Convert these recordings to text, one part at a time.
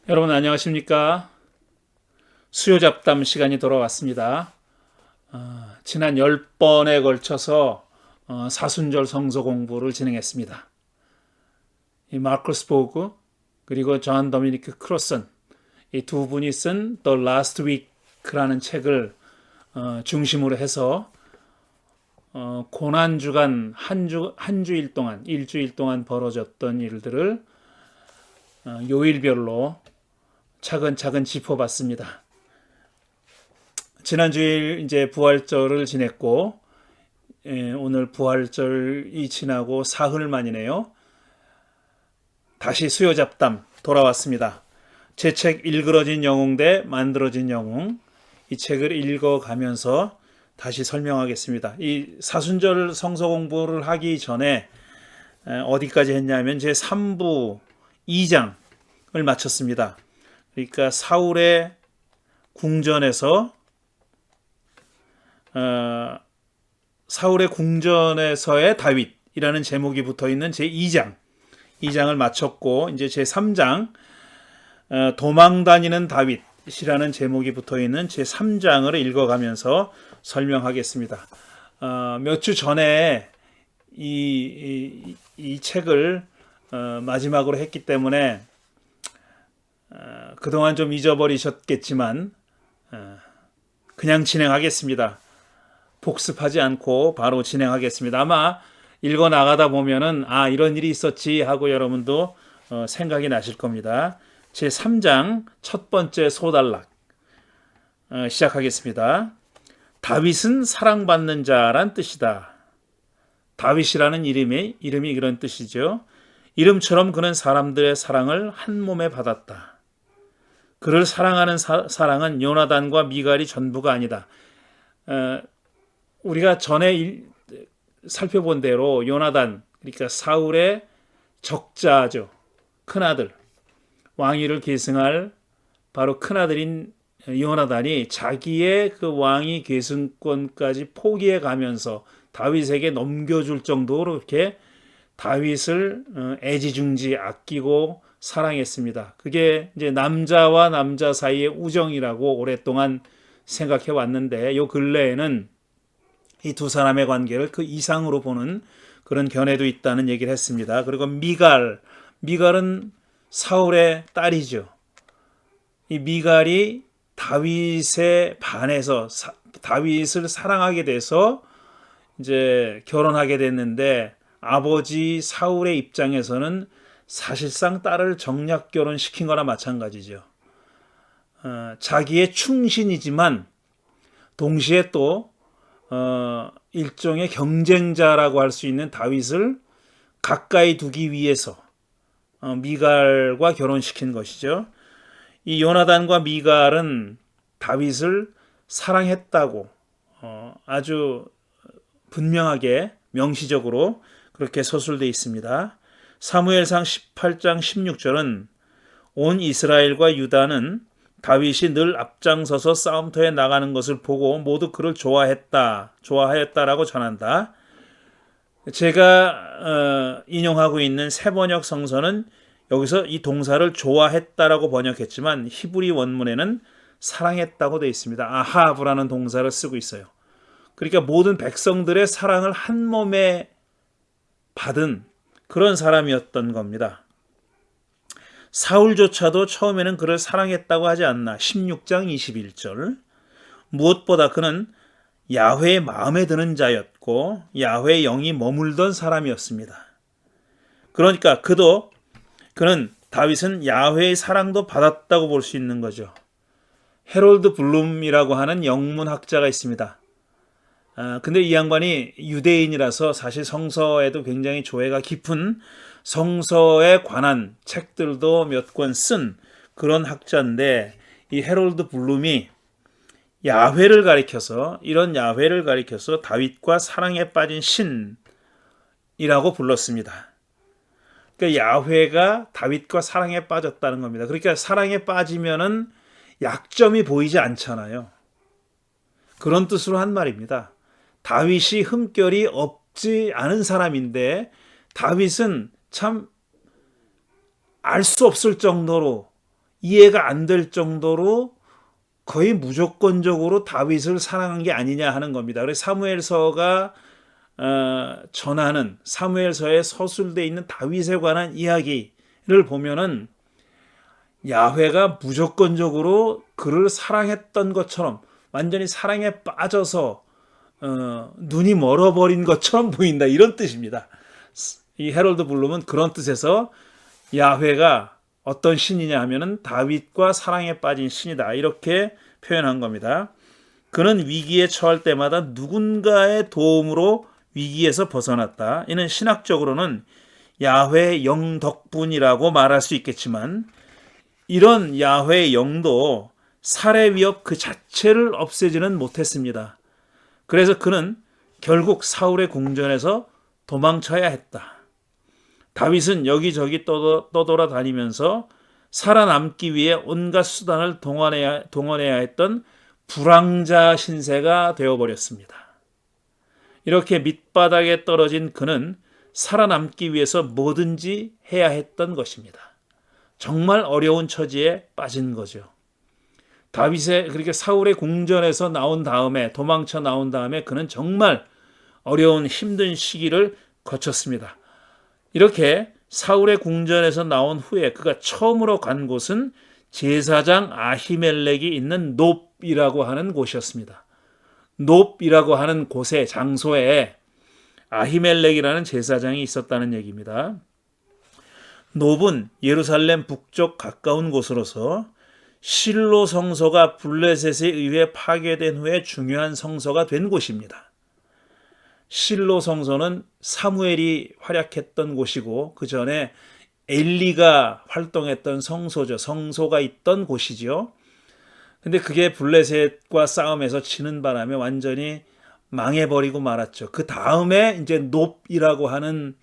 여러분 안녕하십니까? 수요잡담 시간이 돌아왔습니다. 지난 10번에 걸쳐서 사순절 성서 공부를 진행했습니다. 이 마커스 보그 그리고 존 도미니크 크로슨 이 두 분이 쓴 The Last Week라는 책을 중심으로 해서 고난 주간 한 주일 동안 일주일 동안 벌어졌던 일들을 요일별로 차근차근 짚어봤습니다. 지난주일 이제 부활절을 지냈고, 오늘 부활절이 지나고 사흘 만이네요. 다시 수요잡담 돌아왔습니다. 제 책 일그러진 영웅 대 만들어진 영웅, 이 책을 읽어가면서 다시 설명하겠습니다. 이 사순절 성서 공부를 하기 전에 어디까지 했냐면 제 3부 2장을 마쳤습니다. 그러니까 사울의 궁전에서의 다윗이라는 제목이 붙어 있는 제 2장을 마쳤고, 이제 제 3장 도망다니는 다윗이라는 제목이 붙어 있는 제 3장을 읽어가면서 설명하겠습니다. 몇 주 전에 이 책을 마지막으로 했기 때문에 그동안 좀 잊어버리셨겠지만 그냥 진행하겠습니다. 복습하지 않고 바로 진행하겠습니다. 아마 읽어 나가다 보면은 이런 일이 있었지 하고 여러분도 생각이 나실 겁니다. 제 3장 첫 번째 소단락 시작하겠습니다. 다윗은 사랑받는 자란 뜻이다. 다윗이라는 이름이 그런 뜻이죠. 이름처럼 그는 사람들의 사랑을 한 몸에 받았다. 그를 사랑하는 사랑은 요나단과 미갈이 전부가 아니다. 우리가 전에 살펴본 대로 요나단, 그러니까 사울의 적자죠. 큰아들, 왕위를 계승할 바로 큰아들인 요나단이 자기의 그 왕위 계승권까지 포기해 가면서 다윗에게 넘겨줄 정도로 이렇게 다윗을 애지중지 아끼고 사랑했습니다. 그게 이제 남자와 남자 사이의 우정이라고 오랫동안 생각해 왔는데, 요 근래에는 이 두 사람의 관계를 그 이상으로 보는 그런 견해도 있다는 얘기를 했습니다. 그리고 미갈은 사울의 딸이죠. 이 미갈이 다윗에 반해서 다윗을 사랑하게 돼서 이제 결혼하게 됐는데, 아버지 사울의 입장에서는 사실상 딸을 정략 결혼시킨 거나 마찬가지죠. 자기의 충신이지만 동시에 또 일종의 경쟁자라고 할 수 있는 다윗을 가까이 두기 위해서 미갈과 결혼시킨 것이죠. 이 요나단과 미갈은 다윗을 사랑했다고 아주 분명하게 명시적으로 그렇게 서술되어 있습니다. 사무엘상 18장 16절은 온 이스라엘과 유다는 다윗이 늘 앞장서서 싸움터에 나가는 것을 보고 모두 그를 좋아하였다라고 전한다. 제가 인용하고 있는 새번역 성서는 여기서 이 동사를 좋아했다라고 번역했지만 히브리 원문에는 사랑했다고 되어 있습니다. 아하브라는 동사를 쓰고 있어요. 그러니까 모든 백성들의 사랑을 한 몸에 받은 그런 사람이었던 겁니다. 사울조차도 처음에는 그를 사랑했다고 하지 않나. 16장 21절. 무엇보다 그는 야훼의 마음에 드는 자였고 야훼의 영이 머물던 사람이었습니다. 그러니까 그는 다윗은 야훼의 사랑도 받았다고 볼 수 있는 거죠. 해롤드 블룸이라고 하는 영문학자가 있습니다. 근데 이 양반이 유대인이라서 사실 성서에도 굉장히 조예가 깊은 성서에 관한 책들도 몇 권 쓴 그런 학자인데, 이 해롤드 블룸이 야훼를 가리켜서 다윗과 사랑에 빠진 신이라고 불렀습니다. 그러니까 야훼가 다윗과 사랑에 빠졌다는 겁니다. 그러니까 사랑에 빠지면은 약점이 보이지 않잖아요. 그런 뜻으로 한 말입니다. 다윗이 흠결이 없지 않은 사람인데 다윗은 참 알 수 없을 정도로 이해가 안 될 정도로 거의 무조건적으로 다윗을 사랑한 게 아니냐 하는 겁니다. 그래서 사무엘서가 전하는 사무엘서에 서술되어 있는 다윗에 관한 이야기를 보면은 야훼가 무조건적으로 그를 사랑했던 것처럼 완전히 사랑에 빠져서 눈이 멀어버린 것처럼 보인다, 이런 뜻입니다. 이 헤럴드 블룸은 그런 뜻에서 야훼가 어떤 신이냐 하면은 다윗과 사랑에 빠진 신이다, 이렇게 표현한 겁니다. 그는 위기에 처할 때마다 누군가의 도움으로 위기에서 벗어났다. 이는 신학적으로는 야훼의 영 덕분이라고 말할 수 있겠지만, 이런 야훼의 영도 살해 위협 그 자체를 없애지는 못했습니다. 그래서 그는 결국 사울의 궁전에서 도망쳐야 했다. 다윗은 여기저기 떠돌아다니면서 살아남기 위해 온갖 수단을 동원해야 했던 불황자 신세가 되어버렸습니다. 이렇게 밑바닥에 떨어진 그는 살아남기 위해서 뭐든지 해야 했던 것입니다. 정말 어려운 처지에 빠진 거죠. 다윗의 그렇게 사울의 궁전에서 나온 다음에, 도망쳐 나온 다음에 그는 정말 어려운 힘든 시기를 거쳤습니다. 이렇게 사울의 궁전에서 나온 후에 그가 처음으로 간 곳은 제사장 아히멜렉이 있는 놉이라고 하는 곳이었습니다. 놉이라고 하는 곳에, 장소에 아히멜렉이라는 제사장이 있었다는 얘기입니다. 놉은 예루살렘 북쪽 가까운 곳으로서 실로 성소가 블레셋에 의해 파괴된 후에 중요한 성소가 된 곳입니다. 실로 성소는 사무엘이 활약했던 곳이고 그 전에 엘리가 활동했던 성소죠. 성소가 있던 곳이죠. 근데 그게 블레셋과 싸움에서 지는 바람에 완전히 망해버리고 말았죠. 그 다음에 이제 놉이라고 하는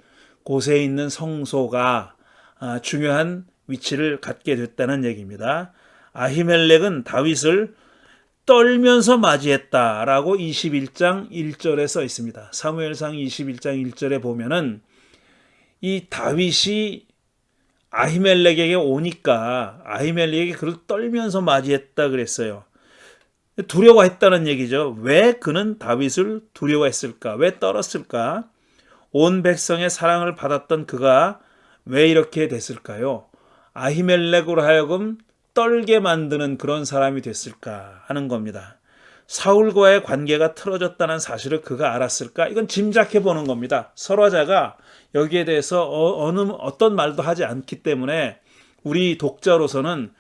곳에 있는 성소가 중요한 위치를 갖게 됐다는 얘기입니다. 아히멜렉은 다윗을 떨면서 맞이했다라고 21장 1절에 써 있습니다. 사무엘상 21장 1절에 보면은 이 다윗이 아히멜렉에게 오니까 아히멜렉이 그를 떨면서 맞이했다 그랬어요. 두려워했다는 얘기죠. 왜 그는 다윗을 두려워했을까? 왜 떨었을까? 온 백성의 사랑을 받았던 그가 왜 이렇게 됐을까요? 아히멜렉으로 하여금 떨게 만드는 그런 사람이 됐을까 하는 겁니다. 사울과의 관계가 틀어졌다는 사실을 그가 알았을까? 이건 짐작해 보는 겁니다. 설화자가 여기에 대해서 어떤 말도 하지 않기 때문에 우리 독자로서는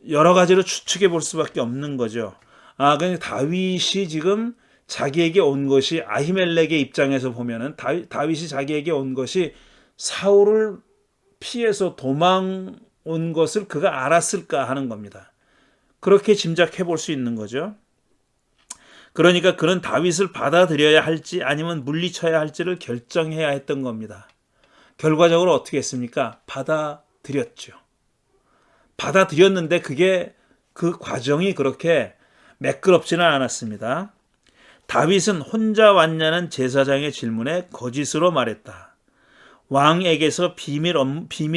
여러 가지로 추측해 볼 수밖에 없는 거죠. 그러니까 다윗이 지금 자기에게 온 것이, 아히멜렉의 입장에서 보면은 다윗이 자기에게 온 것이 사울을 피해서 도망 온 것을 그가 알았을까 하는 겁니다. 그렇게 짐작해 볼 수 있는 거죠. 그러니까 그는 다윗을 받아들여야 할지 아니면 물리쳐야 할지를 결정해야 했던 겁니다. 결과적으로 어떻게 했습니까? 받아들였죠. 받아들였는데 그 과정이 그렇게 매끄럽지는 않았습니다. 다윗은 혼자 왔냐는 제사장의 질문에 거짓으로 말했다. 왕에게서 비밀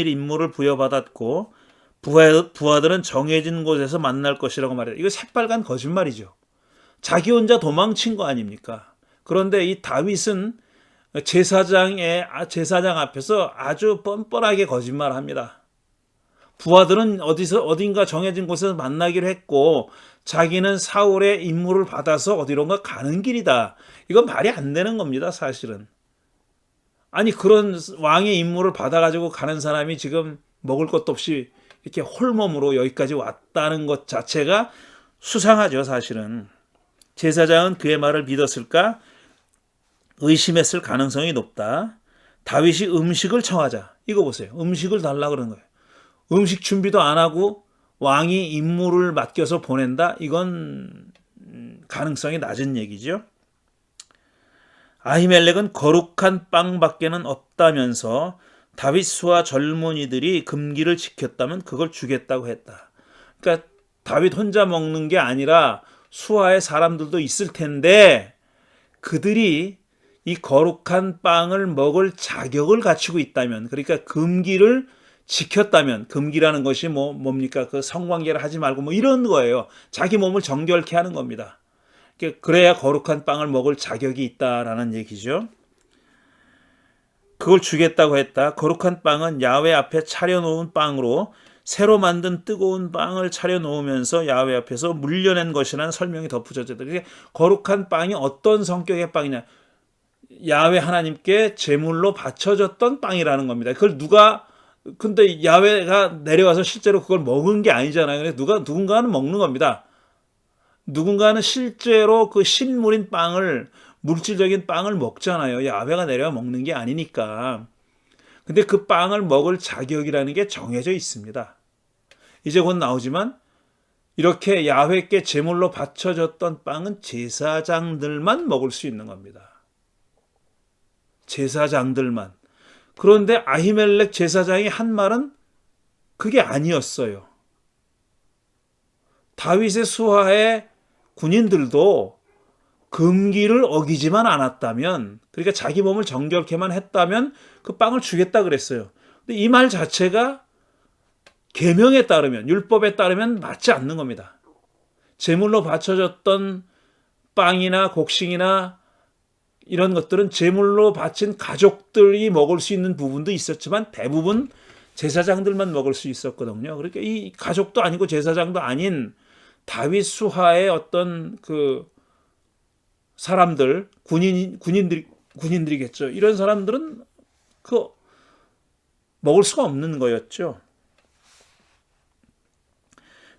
임무를 부여받았고 부하들은 정해진 곳에서 만날 것이라고 말했다. 이거 새빨간 거짓말이죠. 자기 혼자 도망친 거 아닙니까? 그런데 이 다윗은 제사장 앞에서 아주 뻔뻔하게 거짓말합니다. 부하들은 어딘가 정해진 곳에서 만나기로 했고 자기는 사울의 임무를 받아서 어디론가 가는 길이다. 이건 말이 안 되는 겁니다, 사실은. 아니, 그런 왕의 임무를 받아가지고 가는 사람이 지금 먹을 것도 없이 이렇게 홀몸으로 여기까지 왔다는 것 자체가 수상하죠, 사실은. 제사장은 그의 말을 믿었을까? 의심했을 가능성이 높다. 다윗이 음식을 청하자. 이거 보세요. 음식을 달라 그러는 거예요. 음식 준비도 안 하고 왕이 임무를 맡겨서 보낸다? 이건 가능성이 낮은 얘기죠. 아히멜렉은 거룩한 빵밖에는 없다면서 다윗 수하 젊은이들이 금기를 지켰다면 그걸 주겠다고 했다. 그러니까 다윗 혼자 먹는 게 아니라 수하의 사람들도 있을 텐데 그들이 이 거룩한 빵을 먹을 자격을 갖추고 있다면, 그러니까 금기를 지켰다면, 금기라는 것이 뭡니까? 그 성관계를 하지 말고 이런 거예요. 자기 몸을 정결케 하는 겁니다. 그래야 거룩한 빵을 먹을 자격이 있다라는 얘기죠. 그걸 주겠다고 했다. 거룩한 빵은 야훼 앞에 차려놓은 빵으로 새로 만든 뜨거운 빵을 차려놓으면서 야훼 앞에서 물려낸 것이라는 설명이 덧붙여졌다. 그게 거룩한 빵이 어떤 성격의 빵이냐? 야훼 하나님께 제물로 바쳐졌던 빵이라는 겁니다. 그걸 근데 야훼가 내려와서 실제로 그걸 먹은 게 아니잖아요. 그래서 누군가는 먹는 겁니다. 누군가는 실제로 그 신물인 빵을, 물질적인 빵을 먹잖아요. 야훼가 내려와 먹는 게 아니니까. 근데 그 빵을 먹을 자격이라는 게 정해져 있습니다. 이제 곧 나오지만 이렇게 야훼께 제물로 바쳐졌던 빵은 제사장들만 먹을 수 있는 겁니다. 제사장들만. 그런데 아히멜렉 제사장이 한 말은 그게 아니었어요. 다윗의 수하의 군인들도 금기를 어기지만 않았다면, 그러니까 자기 몸을 정결케만 했다면 그 빵을 주겠다 그랬어요. 근데 이 말 자체가 계명에 따르면, 율법에 따르면 맞지 않는 겁니다. 제물로 바쳐졌던 빵이나 곡식이나 이런 것들은 제물로 바친 가족들이 먹을 수 있는 부분도 있었지만 대부분 제사장들만 먹을 수 있었거든요. 그러니까 이 가족도 아니고 제사장도 아닌 다윗 수하의 어떤 그 사람들, 군인들이겠죠. 이런 사람들은 먹을 수가 없는 거였죠.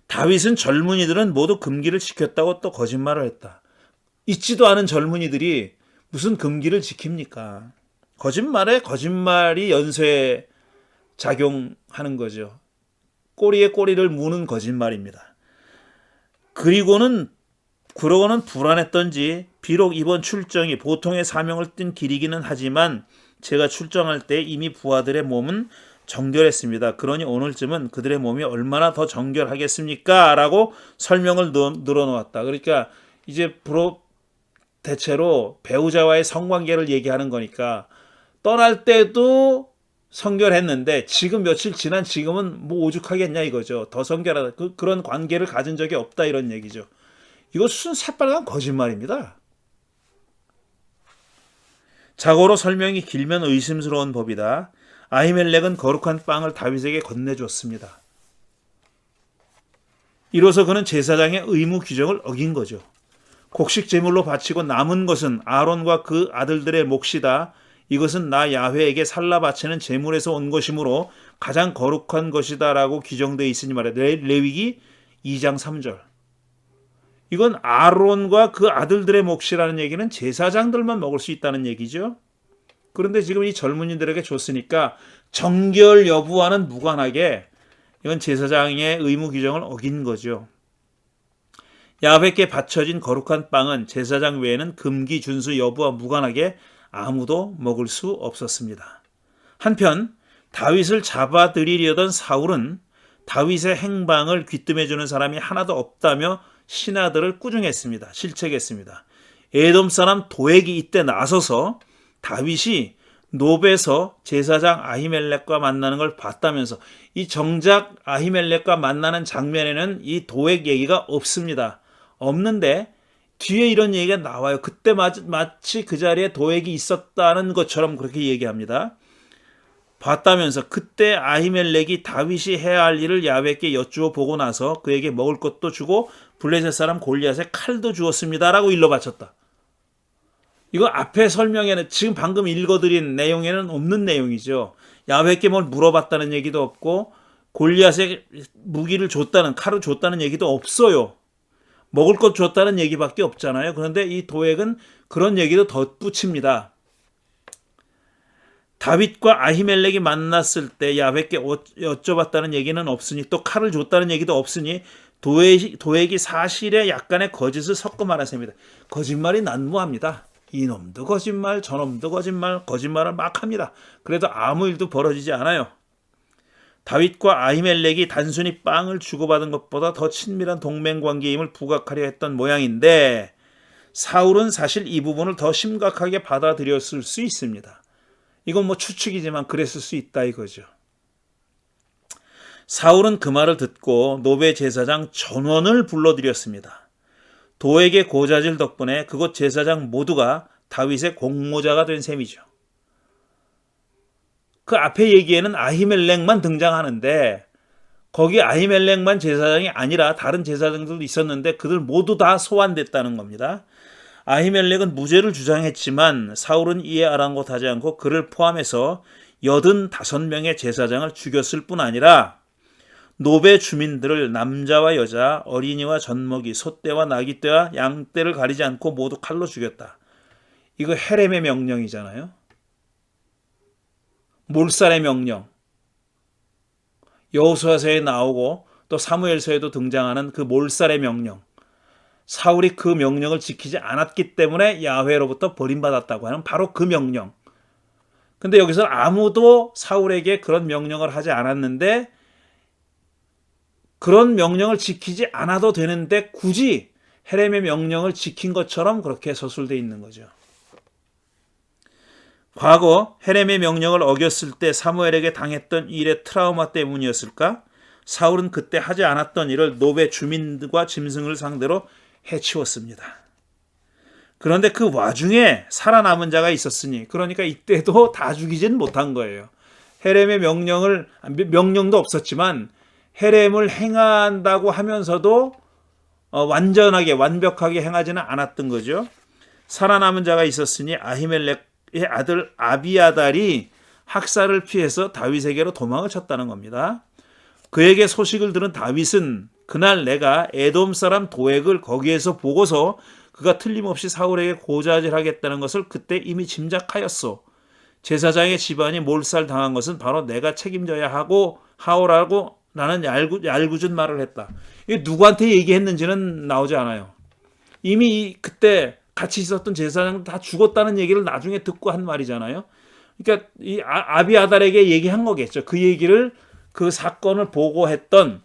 다윗은 젊은이들은 모두 금기를 지켰다고 또 거짓말을 했다. 있지도 않은 젊은이들이 무슨 금기를 지킵니까? 거짓말에 거짓말이 연쇄 작용하는 거죠. 꼬리에 꼬리를 무는 거짓말입니다. 그러고는 불안했던지 비록 이번 출정이 보통의 사명을 띤 길이기는 하지만 제가 출정할 때 이미 부하들의 몸은 정결했습니다. 그러니 오늘쯤은 그들의 몸이 얼마나 더 정결하겠습니까? 라고 설명을 늘어놓았다. 그러니까 이제 대체로 배우자와의 성관계를 얘기하는 거니까 떠날 때도 성결했는데 지금 며칠 지난 지금은 오죽하겠냐 이거죠. 더 성결하다. 그런 관계를 가진 적이 없다 이런 얘기죠. 이거 순 새빨간 거짓말입니다. 자고로 설명이 길면 의심스러운 법이다. 아히멜렉은 거룩한 빵을 다윗에게 건네줬습니다. 이로써 그는 제사장의 의무 규정을 어긴 거죠. 곡식 제물로 바치고 남은 것은 아론과 그 아들들의 몫이다. 이것은 나 야훼에게 살라 바치는 제물에서 온 것이므로 가장 거룩한 것이다 라고 규정되어 있으니 말이야. 레위기 2장 3절. 이건 아론과 그 아들들의 몫이라는 얘기는 제사장들만 먹을 수 있다는 얘기죠. 그런데 지금 이 젊은이들에게 줬으니까 정결 여부와는 무관하게 이건 제사장의 의무 규정을 어긴 거죠. 야훼께 바쳐진 거룩한 빵은 제사장 외에는 금기 준수 여부와 무관하게 아무도 먹을 수 없었습니다. 한편 다윗을 잡아들이려던 사울은 다윗의 행방을 귀뜸해주는 사람이 하나도 없다며 신하들을 꾸중했습니다. 실책했습니다. 에돔 사람 도액이 이때 나서서 다윗이 노베에서 제사장 아히멜렉과 만나는 걸 봤다면서 이 정작 아히멜렉과 만나는 장면에는 이 도액 얘기가 없습니다. 없는데 뒤에 이런 얘기가 나와요. 그때 마치 그 자리에 도액이 있었다는 것처럼 그렇게 얘기합니다. 봤다면서 그때 아히멜렉이 다윗이 해야 할 일을 야훼께 여쭈어 보고 나서 그에게 먹을 것도 주고 블레셋 사람 골리앗에 칼도 주었습니다라고 일러 바쳤다. 이거 앞에 설명에는 지금 방금 읽어드린 내용에는 없는 내용이죠. 야훼께 뭘 물어봤다는 얘기도 없고 골리앗에 무기를 줬다는 칼을 줬다는 얘기도 없어요. 먹을 것 줬다는 얘기밖에 없잖아요. 그런데 이 도액은 그런 얘기도 덧붙입니다. 다윗과 아히멜렉이 만났을 때 야훼께 여쭤봤다는 얘기는 없으니 또 칼을 줬다는 얘기도 없으니 도액이 사실에 약간의 거짓을 섞어 말하십니다. 거짓말이 난무합니다. 이놈도 거짓말, 저놈도 거짓말, 거짓말을 막 합니다. 그래도 아무 일도 벌어지지 않아요. 다윗과 아히멜렉이 단순히 빵을 주고받은 것보다 더 친밀한 동맹관계임을 부각하려 했던 모양인데 사울은 사실 이 부분을 더 심각하게 받아들였을 수 있습니다. 이건 추측이지만 그랬을 수 있다 이거죠. 사울은 그 말을 듣고 노베 제사장 전원을 불러들였습니다. 도에게 고자질 덕분에 그곳 제사장 모두가 다윗의 공모자가 된 셈이죠. 그 앞에 얘기에는 아히멜렉만 등장하는데 거기 아히멜렉만 제사장이 아니라 다른 제사장들도 있었는데 그들 모두 다 소환됐다는 겁니다. 아히멜렉은 무죄를 주장했지만 사울은 이에 아랑곳하지 않고 그를 포함해서 85명의 제사장을 죽였을 뿐 아니라 노베 주민들을 남자와 여자, 어린이와 젖먹이, 소떼와 나귀떼와 양떼를 가리지 않고 모두 칼로 죽였다. 이거 헤렘의 명령이잖아요. 몰살의 명령. 여호수아서에 나오고 또 사무엘서에도 등장하는 그 몰살의 명령. 사울이 그 명령을 지키지 않았기 때문에 야훼로부터 버림받았다고 하는 바로 그 명령. 근데 여기서 아무도 사울에게 그런 명령을 하지 않았는데 그런 명령을 지키지 않아도 되는데 굳이 헤렘의 명령을 지킨 것처럼 그렇게 서술되어 있는 거죠. 과거 헤렘의 명령을 어겼을 때 사무엘에게 당했던 일의 트라우마 때문이었을까? 사울은 그때 하지 않았던 일을 노베 주민과 짐승을 상대로 해치웠습니다. 그런데 그 와중에 살아남은 자가 있었으니 그러니까 이때도 다 죽이진 못한 거예요. 헤렘의 명령도 없었지만 헤렘을 행한다고 하면서도 완벽하게 행하지는 않았던 거죠. 살아남은 자가 있었으니 아히멜렉의 아들 아비아달이 학살을 피해서 다윗에게로 도망을 쳤다는 겁니다. 그에게 소식을 들은 다윗은 그날 내가 에돔 사람 도액을 거기에서 보고서 그가 틀림없이 사울에게 고자질하겠다는 것을 그때 이미 짐작하였소. 제사장의 집안이 몰살당한 것은 바로 내가 책임져야 하오라고 나는 얄궂은 말을 했다. 이게 누구한테 얘기했는지는 나오지 않아요. 이미 그때 같이 있었던 제사장 다 죽었다는 얘기를 나중에 듣고 한 말이잖아요. 그러니까 이 아비아달에게 얘기한 거겠죠. 그 얘기를 그 사건을 보고했던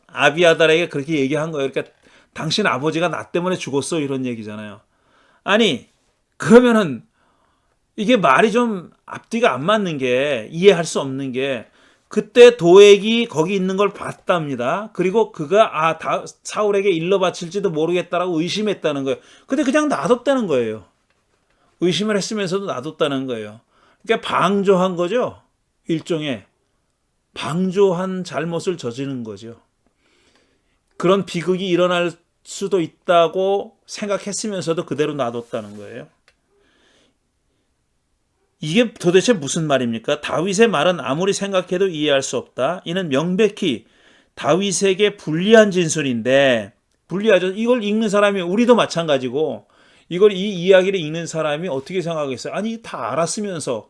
아비아달에게 그렇게 얘기한 거예요. 그러니까 당신 아버지가 나 때문에 죽었어 이런 얘기잖아요. 아니 그러면은 이게 말이 좀 앞뒤가 안 맞는 게 이해할 수 없는 게 그때 도액이 거기 있는 걸 봤답니다. 그리고 그가 사울에게 일러 바칠지도 모르겠다라고 의심했다는 거예요. 근데 그냥 놔뒀다는 거예요. 의심을 했으면서도 놔뒀다는 거예요. 그러니까 방조한 거죠. 일종의 방조한 잘못을 저지른 거죠. 그런 비극이 일어날 수도 있다고 생각했으면서도 그대로 놔뒀다는 거예요. 이게 도대체 무슨 말입니까? 다윗의 말은 아무리 생각해도 이해할 수 없다. 이는 명백히 다윗에게 불리한 진술인데 불리하죠. 이걸 읽는 사람이 우리도 마찬가지고 이 이야기를 읽는 사람이 어떻게 생각하겠어요? 아니 다 알았으면서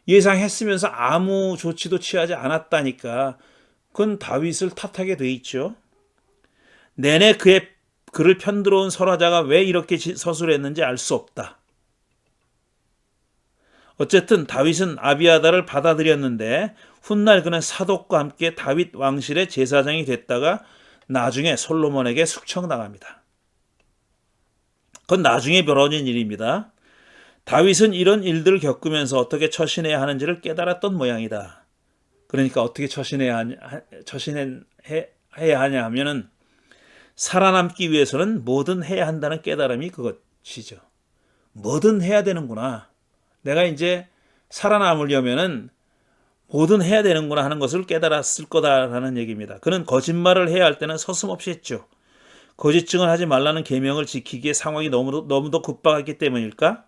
예상했으면서 아무 조치도 취하지 않았다니까 그건 다윗을 탓하게 돼 있죠. 내내 그를 편들어온 설화자가 왜 이렇게 서술했는지 알 수 없다. 어쨌든 다윗은 아비아달을 받아들였는데 훗날 그는 사독과 함께 다윗 왕실의 제사장이 됐다가 나중에 솔로몬에게 숙청당합니다. 그건 나중에 벌어진 일입니다. 다윗은 이런 일들을 겪으면서 어떻게 처신해야 하는지를 깨달았던 모양이다. 그러니까 어떻게 처신해야 하냐 하면은 살아남기 위해서는 뭐든 해야 한다는 깨달음이 그것이죠. 뭐든 해야 되는구나. 내가 이제 살아남으려면은 뭐든 해야 되는구나 하는 것을 깨달았을 거다라는 얘기입니다. 그는 거짓말을 해야 할 때는 서슴없이 했죠. 거짓증을 하지 말라는 계명을 지키기에 상황이 너무도 급박했기 때문일까?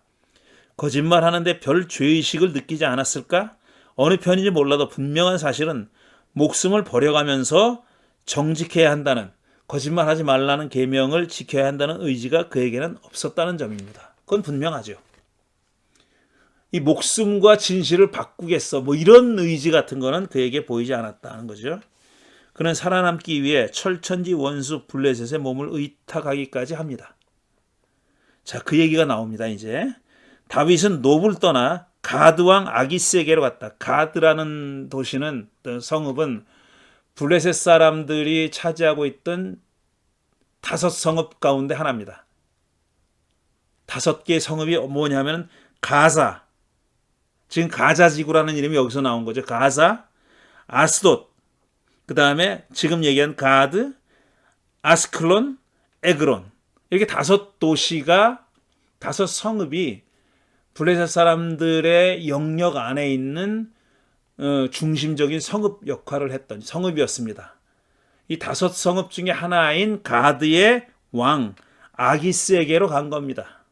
거짓말하는데 별 죄의식을 느끼지 않았을까? 어느 편인지 몰라도 분명한 사실은 목숨을 버려가면서 정직해야 한다는 거짓말하지 말라는 계명을 지켜야 한다는 의지가 그에게는 없었다는 점입니다. 그건 분명하죠. 이 목숨과 진실을 바꾸겠어 뭐 이런 의지 같은 거는 그에게 보이지 않았다는 거죠. 그는 살아남기 위해 철천지 원수 블레셋의 몸을 의탁하기까지 합니다. 자, 그 얘기가 나옵니다. 이제 다윗은 노브를 떠나 가드왕 아기스에게로 갔다. 가드라는 도시는 성읍은 블레셋 사람들이 차지하고 있던 5성읍 가운데 하나입니다. 5개의 성읍이 뭐냐면 가사, 지금 가자지구라는 이름이 여기서 나온 거죠. 가사, 아스돗, 그 다음에 지금 얘기한 가드, 아스클론, 에그론, 이렇게 5도시가, 5성읍이 블레셋 사람들의 영역 안에 있는 중심적인 성읍 역할을 했던 성읍이었습니다. 이 5성읍 중에 하나인 가드의 왕 아기스에게로 간 겁니다.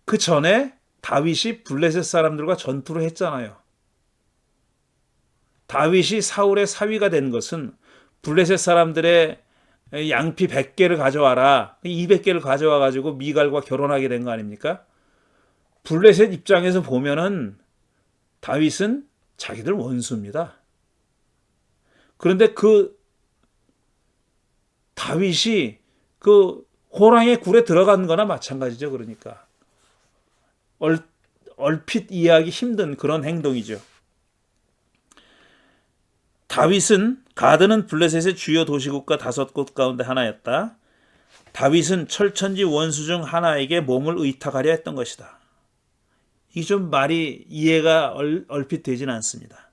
그 전에 다윗이 블레셋 사람들과 전투를 했잖아요. 다윗이 사울의 사위가 된 것은 블레셋 사람들의 양피 100개를 가져와라, 200개를 가져와 가지고 미갈과 결혼하게 된 거 아닙니까? 블레셋 입장에서 보면은 다윗은 자기들 원수입니다. 그런데 그 다윗이 그 호랑이의 굴에 들어간 거나 마찬가지죠. 그러니까 얼핏 이해하기 힘든 그런 행동이죠. 다윗은, 가드는 블레셋의 주요 도시국가 5곳 가운데 하나였다. 다윗은 철천지 원수 중 하나에게 몸을 의탁하려 했던 것이다. 이게 좀 말이 이해가 얼핏 되진 않습니다.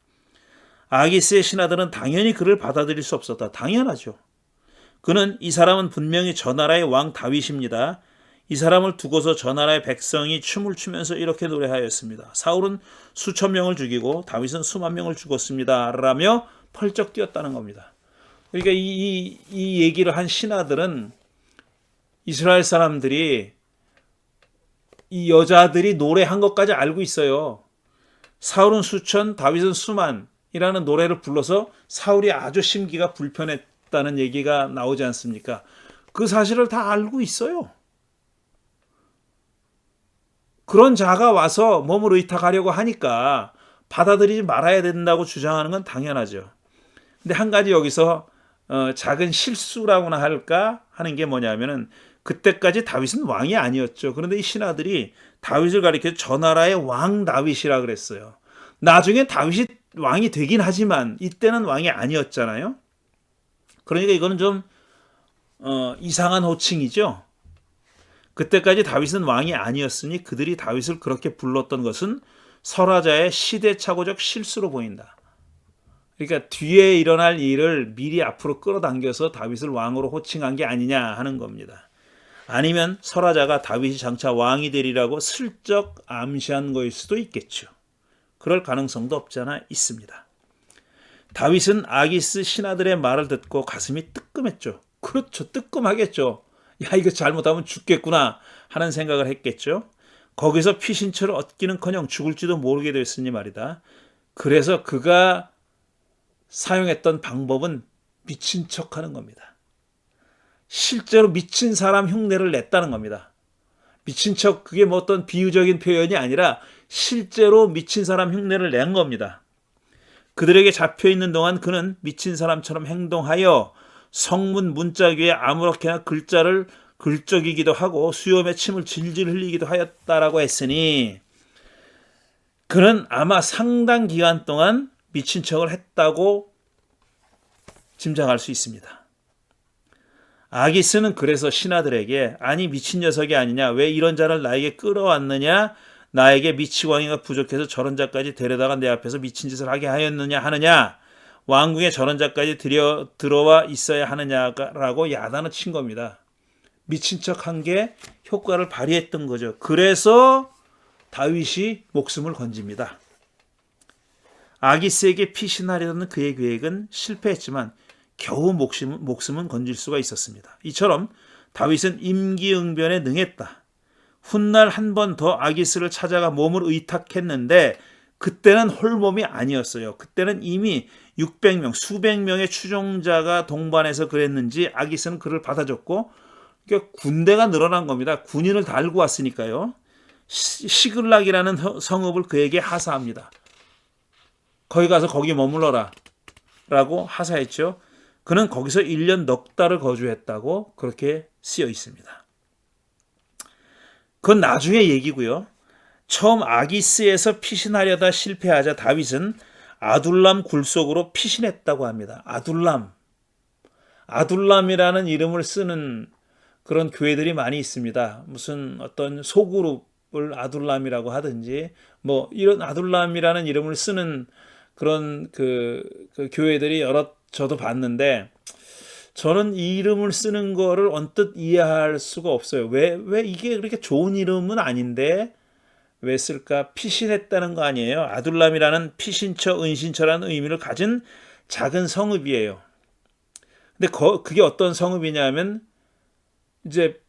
아기스의 신하들은 당연히 그를 받아들일 수 없었다. 당연하죠. 그는 이 사람은 분명히 저 나라의 왕 다윗입니다. 이 사람을 두고서 저 나라의 백성이 춤을 추면서 이렇게 노래하였습니다. 사울은 수천 명을 죽이고 다윗은 수만 명을 죽었습니다. 라며 펄쩍 뛰었다는 겁니다. 그러니까 이 얘기를 한 신하들은 이스라엘 사람들이 이 여자들이 노래한 것까지 알고 있어요. 사울은 수천, 다윗은 수만이라는 노래를 불러서 사울이 아주 심기가 불편했다는 얘기가 나오지 않습니까? 그 사실을 다 알고 있어요. 그런 자가 와서 몸을 의탁하려고 하니까 받아들이지 말아야 된다고 주장하는 건 당연하죠. 근데 한 가지 여기서 작은 실수라고나 할까 하는 게 뭐냐면은 그때까지 다윗은 왕이 아니었죠. 그런데 이 신하들이 다윗을 가리켜 저 나라의 왕 다윗이라 그랬어요. 나중에 다윗이 왕이 되긴 하지만 이때는 왕이 아니었잖아요. 그러니까 이거는 좀 이상한 호칭이죠. 그때까지 다윗은 왕이 아니었으니 그들이 다윗을 그렇게 불렀던 것은 설화자의 시대착오적 실수로 보인다. 그러니까 뒤에 일어날 일을 미리 앞으로 끌어당겨서 다윗을 왕으로 호칭한 게 아니냐 하는 겁니다. 아니면 설화자가 다윗이 장차 왕이 되리라고 슬쩍 암시한 거일 수도 있겠죠. 그럴 가능성도 없지 않아 있습니다. 다윗은 아기스 신하들의 말을 듣고 가슴이 뜨끔했죠. 그렇죠. 뜨끔하겠죠. 야, 이거 잘못하면 죽겠구나 하는 생각을 했겠죠. 거기서 피신처를 얻기는커녕 죽을지도 모르게 됐으니 말이다. 그래서 그가 사용했던 방법은 미친 척하는 겁니다. 실제로 미친 사람 흉내를 냈다는 겁니다. 미친 척, 그게 뭐 어떤 비유적인 표현이 아니라 실제로 미친 사람 흉내를 낸 겁니다. 그들에게 잡혀있는 동안 그는 미친 사람처럼 행동하여 성문 문짝위에 아무렇게나 글자를 글적이기도 하고 수염에 침을 질질 흘리기도 하였다라고 했으니 그는 아마 상당 기간 동안 미친 척을 했다고 짐작할 수 있습니다. 아기스는 그래서 신하들에게 아니 미친 녀석이 아니냐, 왜 이런 자를 나에게 끌어왔느냐, 나에게 미치광이가 부족해서 저런 자까지 데려다가 내 앞에서 미친 짓을 하게 하였느냐 하느냐, 왕궁에 저런 자까지 들어와 있어야 하느냐라고 야단을 친 겁니다. 미친 척한 게 효과를 발휘했던 거죠. 그래서 다윗이 목숨을 건집니다. 아기스에게 피신하려는 그의 계획은 실패했지만 겨우 목숨은 건질 수가 있었습니다. 이처럼 다윗은 임기응변에 능했다. 훗날 한 번 더 아기스를 찾아가 몸을 의탁했는데 그때는 홀몸이 아니었어요. 그때는 이미 600명, 수백 명의 추종자가 동반해서 그랬는지 아기스는 그를 받아줬고, 그러니까 군대가 늘어난 겁니다. 군인을 달고 왔으니까요. 시글락이라는 성읍을 그에게 하사합니다. 거기 가서 거기 머물러라 라고 하사했죠. 그는 거기서 1년 넉 달을 거주했다고 그렇게 쓰여 있습니다. 그건 나중의 얘기고요. 처음 아기스에서 피신하려다 실패하자 다윗은 아둘람 굴속으로 피신했다고 합니다. 아둘람이라는 이름을 쓰는 그런 교회들이 많이 있습니다. 무슨 어떤 소그룹을 아둘람이라고 하든지 뭐 이런 아둘람이라는 이름을 쓰는 그런 그 교회들이 여러 저도 봤는데 저는 이 이름을 쓰는 거를 언뜻 이해할 수가 없어요. 왜 이게 그렇게 좋은 이름은 아닌데 왜 쓸까? 피신했다는 거 아니에요. 아둘람이라는 피신처, 은신처라는 의미를 가진 작은 성읍이에요. 근데 그게 어떤 성읍이냐면 이제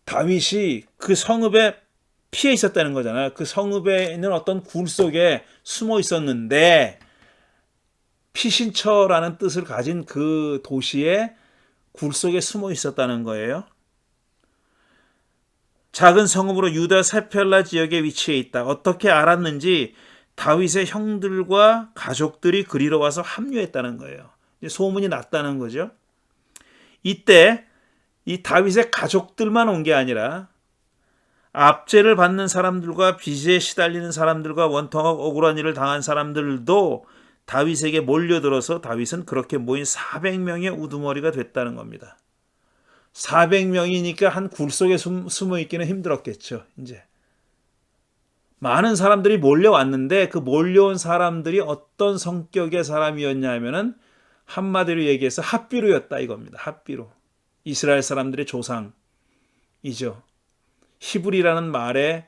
다윗이 그 성읍에 피해 있었다는 거잖아요. 그 성읍에 있는 어떤 굴 속에 숨어 있었는데 피신처라는 뜻을 가진 그 도시에 굴 속에 숨어 있었다는 거예요. 작은 성읍으로 유다 세펠라 지역에 위치해 있다. 어떻게 알았는지 다윗의 형들과 가족들이 그리로 와서 합류했다는 거예요. 이제 소문이 났다는 거죠. 이때 이 다윗의 가족들만 온 게 아니라 압제를 받는 사람들과 빚에 시달리는 사람들과 원통하고 억울한 일을 당한 사람들도 다윗에게 몰려들어서 다윗은 그렇게 모인 400명의 우두머리가 됐다는 겁니다. 400명이니까 한 굴 속에 숨어 있기는 힘들었겠죠. 이제 많은 사람들이 몰려왔는데 그 몰려온 사람들이 어떤 성격의 사람이었냐면은 한마디로 얘기해서 핫비루였다 이겁니다. 핫비루. 이스라엘 사람들의 조상이죠. 히브리라는 말의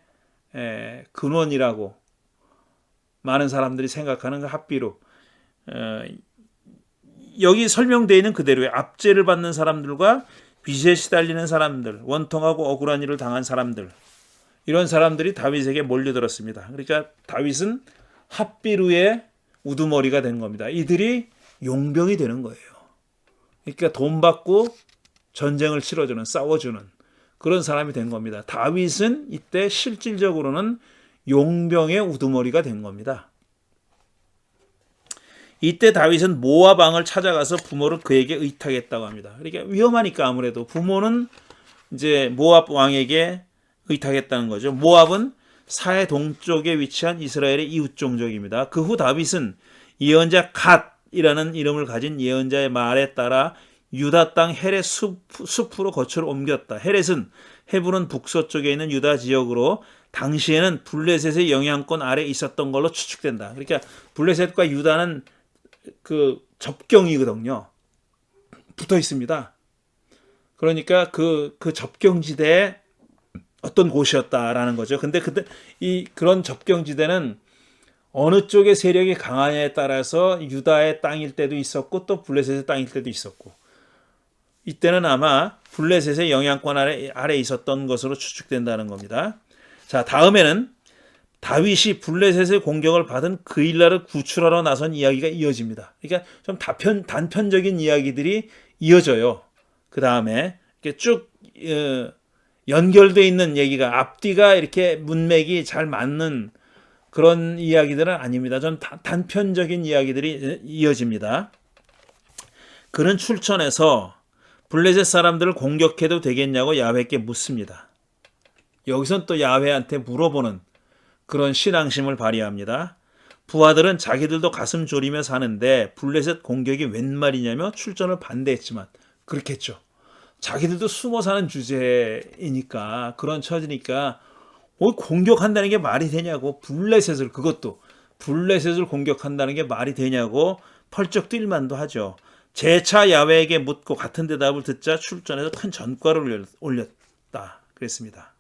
근원이라고 많은 사람들이 생각하는 그 핫비루. 여기 설명되어 있는 그대로의 압제를 받는 사람들과 빚에 시달리는 사람들, 원통하고 억울한 일을 당한 사람들, 이런 사람들이 다윗에게 몰려들었습니다. 그러니까 다윗은 핫비루의 우두머리가 된 겁니다. 이들이 용병이 되는 거예요. 그러니까 돈 받고 전쟁을 치러주는, 싸워주는 그런 사람이 된 겁니다. 다윗은 이때 실질적으로는 용병의 우두머리가 된 겁니다. 이때 다윗은 모압 왕을 찾아가서 부모를 그에게 의탁했다고 합니다. 그러니까 위험하니까 아무래도 부모는 이제 모압 왕에게 의탁했다는 거죠. 모압은 사해 동쪽에 위치한 이스라엘의 이웃 종족입니다. 그 후 다윗은 예언자 갓이라는 이름을 가진 예언자의 말에 따라 유다 땅 헤렛 숲으로 거처를 옮겼다. 헤렛은 헤브론 북서쪽에 있는 유다 지역으로 당시에는 블레셋의 영향권 아래 있었던 걸로 추측된다. 그러니까 블레셋과 유다는 그 접경이거든요. 붙어 있습니다. 그러니까 그 접경지대에 어떤 곳이었다라는 거죠. 근데 그때 그런 접경지대는 어느 쪽의 세력이 강하냐에 따라서 유다의 땅일 때도 있었고 또 블레셋의 땅일 때도 있었고, 이때는 아마 블레셋의 영향권 아래 있었던 것으로 추측된다는 겁니다. 자, 다음에는 다윗이 블레셋의 공격을 받은 그일라를 구출하러 나선 이야기가 이어집니다. 그러니까 좀 단편적인 이야기들이 이어져요. 그 다음에 이렇게 쭉 연결되어 있는 얘기가 앞뒤가 이렇게 문맥이 잘 맞는 그런 이야기들은 아닙니다. 좀 단편적인 이야기들이 이어집니다. 그는 출전해서 블레셋 사람들을 공격해도 되겠냐고 야훼께 묻습니다. 여기선 또 야훼한테 물어보는 그런 신앙심을 발휘합니다. 부하들은 자기들도 가슴 졸이며 사는데 블레셋 공격이 웬 말이냐며 출전을 반대했지만, 그렇겠죠. 자기들도 숨어 사는 주제이니까, 그런 처지니까 공격한다는 게 말이 되냐고, 그것도 블레셋을 공격한다는 게 말이 되냐고 펄쩍 뛸만도 하죠. 재차 야훼에게 묻고 같은 대답을 듣자 출전해서 큰 전과를 올렸다 그랬습니다.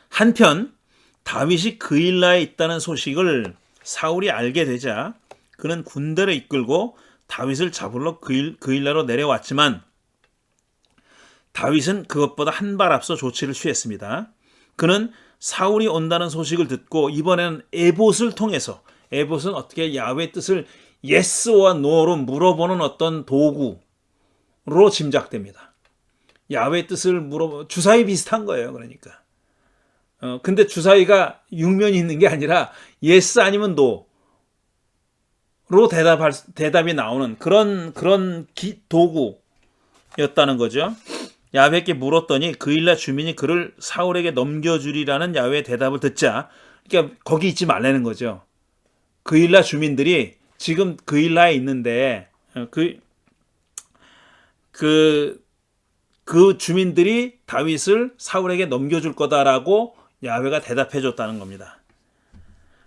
한편 다윗이 그일라에 있다는 소식을 사울이 알게 되자 그는 군대를 이끌고 다윗을 잡으러 그일라로 내려왔지만 다윗은 그것보다 한 발 앞서 조치를 취했습니다. 그는 사울이 온다는 소식을 듣고 이번에는 에봇을 통해서, 에봇은 어떻게 야훼 뜻을 예스와 노로 물어보는 어떤 도구로 짐작됩니다. 야훼 뜻을 주사위 비슷한 거예요. 그러니까 근데 주사위가 육면이 있는 게 아니라 예스 아니면 노로 대답이 나오는 그런 도구였다는 거죠. 야훼께 물었더니 그일라 주민이 그를 사울에게 넘겨주리라는 야훼의 대답을 듣자, 그러니까 거기 있지 말라는 거죠. 그일라 주민들이 지금 그일라에 있는데 그 주민들이 다윗을 사울에게 넘겨줄 거다라고 야훼가 대답해 줬다는 겁니다.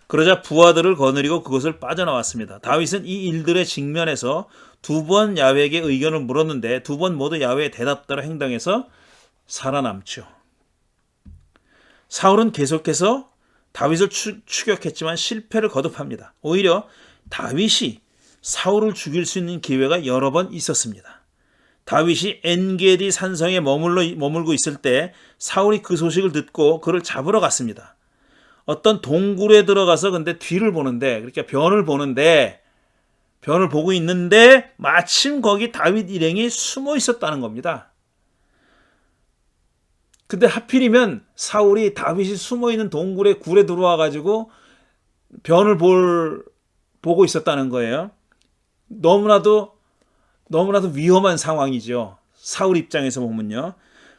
그러자 부하들을 거느리고 그것을 빠져나왔습니다. 다윗은 이 일들에 직면해서 두 번 야훼에게 의견을 물었는데 두 번 모두 야훼의 대답대로 행동해서 살아남죠. 사울은 계속해서 다윗을 추격했지만 실패를 거듭합니다. 오히려 다윗이 사울을 죽일 수 있는 기회가 여러 번 있었습니다. 다윗이 엔게디 산성에 머물고 있을 때 사울이 그 소식을 듣고 그를 잡으러 갔습니다. 어떤 동굴에 들어가서 근데 뒤를 보는데, 그러니까 변을 보고 있는데 마침 거기 다윗 일행이 숨어 있었다는 겁니다. 근데 하필이면 사울이 다윗이 숨어 있는 동굴에 굴에 들어와 가지고 변을 보고 있었다는 거예요. 너무나도 위험한 상황이죠. 사울 입장에서 보면요.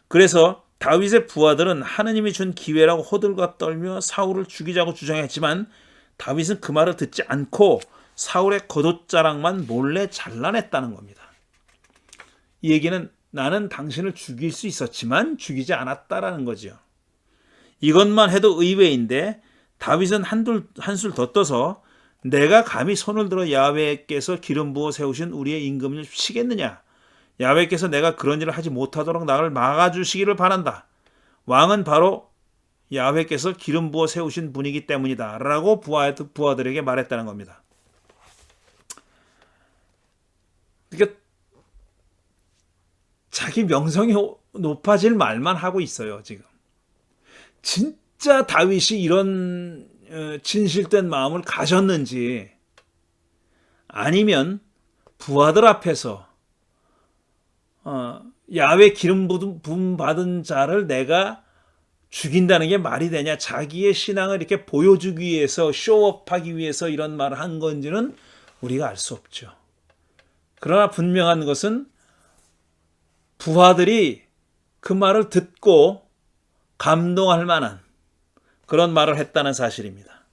그래서 다윗의 부하들은 하느님이 준 기회라고 호들갑 떨며 사울을 죽이자고 주장했지만 다윗은 그 말을 듣지 않고 사울의 겉옷자락만 몰래 잘라냈다는 겁니다. 이 얘기는 나는 당신을 죽일 수 있었지만 죽이지 않았다라는 거죠. 이것만 해도 의외인데 다윗은 한술 더 떠서 내가 감히 손을 들어 야훼께서 기름 부어 세우신 우리의 임금을 치겠느냐. 야훼께서 내가 그런 일을 하지 못하도록 나를 막아주시기를 바란다. 왕은 바로 야훼께서 기름 부어 세우신 분이기 때문이다. 라고 부하들에게 말했다는 겁니다. 그러니까 자기 명성이 높아질 말만 하고 있어요. 지금 진짜 다윗이 이런 진실된 마음을 가졌는지 아니면 부하들 앞에서 야훼 기름 부음 받은 자를 내가 죽인다는 게 말이 되냐, 자기의 신앙을 이렇게 보여주기 위해서 쇼업하기 위해서 이런 말을 한 건지는 우리가 알 수 없죠. 그러나 분명한 것은 부하들이 그 말을 듣고 감동할 만한 그런 말을 했다는 사실입니다.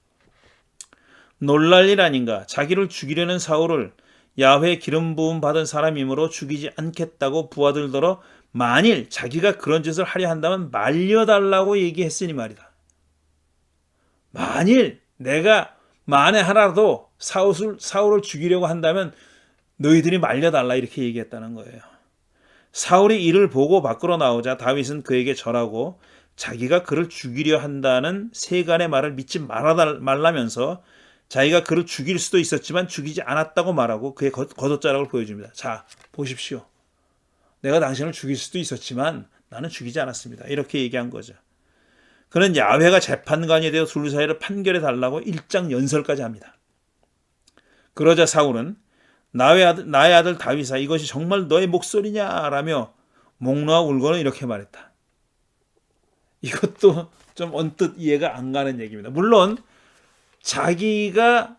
놀랄 일 아닌가. 자기를 죽이려는 사울을 야훼 기름 부음 받은 사람이므로 죽이지 않겠다고 부하들더러 만일 자기가 그런 짓을 하려 한다면 말려달라고 얘기했으니 말이다. 만일 내가 만에 하나라도 사울을 죽이려고 한다면 너희들이 말려달라 이렇게 얘기했다는 거예요. 사울이 이를 보고 밖으로 나오자 다윗은 그에게 절하고 자기가 그를 죽이려 한다는 세간의 말을 믿지 말라면서 자기가 그를 죽일 수도 있었지만 죽이지 않았다고 말하고 그의 겉옷자락을 보여줍니다. 자, 보십시오. 내가 당신을 죽일 수도 있었지만 나는 죽이지 않았습니다. 이렇게 얘기한 거죠. 그는 야훼가 재판관이 되어 둘 사이를 판결해 달라고 일장연설까지 합니다. 그러자 사울은 나의 아들 다윗아, 이것이 정말 너의 목소리냐? 라며 목 놓아 울고는 이렇게 말했다. 이것도 좀 언뜻 이해가 안 가는 얘기입니다. 물론 자기가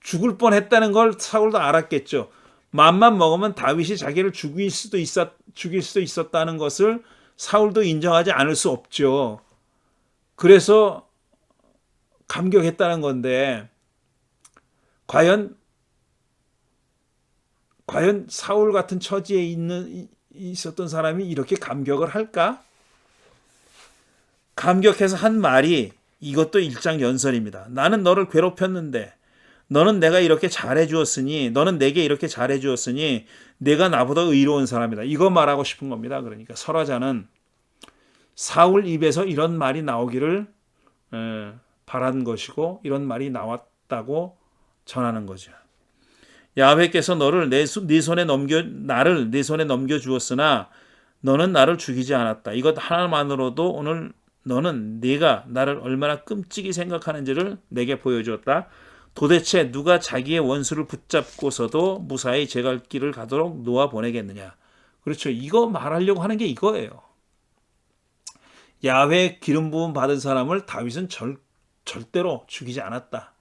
죽을 뻔했다는 걸 사울도 알았겠죠. 맘만 먹으면 다윗이 자기를 죽일 수도 있었다는 것을 사울도 인정하지 않을 수 없죠. 그래서 감격했다는 건데 과연 사울 같은 처지에 있었던 사람이 이렇게 감격을 할까? 감격해서 한 말이 이것도 일장연설입니다. 나는 너를 괴롭혔는데 너는 내게 이렇게 잘해주었으니 내가 나보다 의로운 사람이다. 이거 말하고 싶은 겁니다. 그러니까 설화자는 사울 입에서 이런 말이 나오기를 바란 것이고 이런 말이 나왔다고 전하는 거죠. 야훼께서 나를 네 손에 넘겨 주었으나 너는 나를 죽이지 않았다. 이것 하나만으로도 오늘 너는 네가 나를 얼마나 끔찍이 생각하는지를 내게 보여주었다. 도대체 누가 자기의 원수를 붙잡고서도 무사히 제 갈 길을 가도록 놓아 보내겠느냐. 그렇죠. 이거 말하려고 하는 게 이거예요. 야훼 기름 부음 받은 사람을 다윗은 절대로 죽이지 않았다.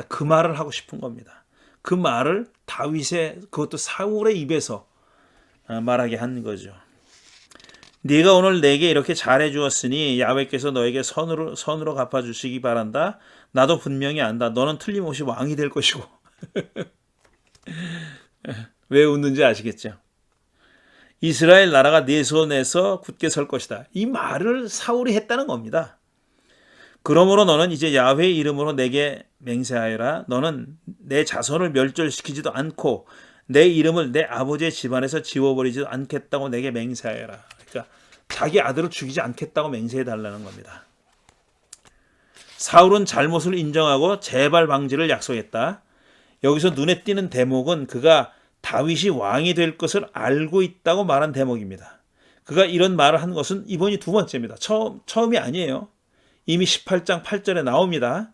그 말을 하고 싶은 겁니다. 그 말을 그것도 사울의 입에서 말하게 한 거죠. 네가 오늘 내게 이렇게 잘해 주었으니 야훼께서 너에게 선으로 갚아주시기 바란다. 나도 분명히 안다. 너는 틀림없이 왕이 될 것이고. 왜 웃는지 아시겠죠? 이스라엘 나라가 네 손에서 굳게 설 것이다. 이 말을 사울이 했다는 겁니다. 그러므로 너는 이제 야훼의 이름으로 내게 맹세하여라. 너는 내 자손을 멸절시키지도 않고 내 이름을 내 아버지의 집안에서 지워버리지도 않겠다고 내게 맹세하여라. 그러니까 자기 아들을 죽이지 않겠다고 맹세해달라는 겁니다. 사울은 잘못을 인정하고 재발 방지를 약속했다. 여기서 눈에 띄는 대목은 그가 다윗이 왕이 될 것을 알고 있다고 말한 대목입니다. 그가 이런 말을 한 것은 이번이 두 번째입니다. 처음이 아니에요. 이미 18장 8절에 나옵니다.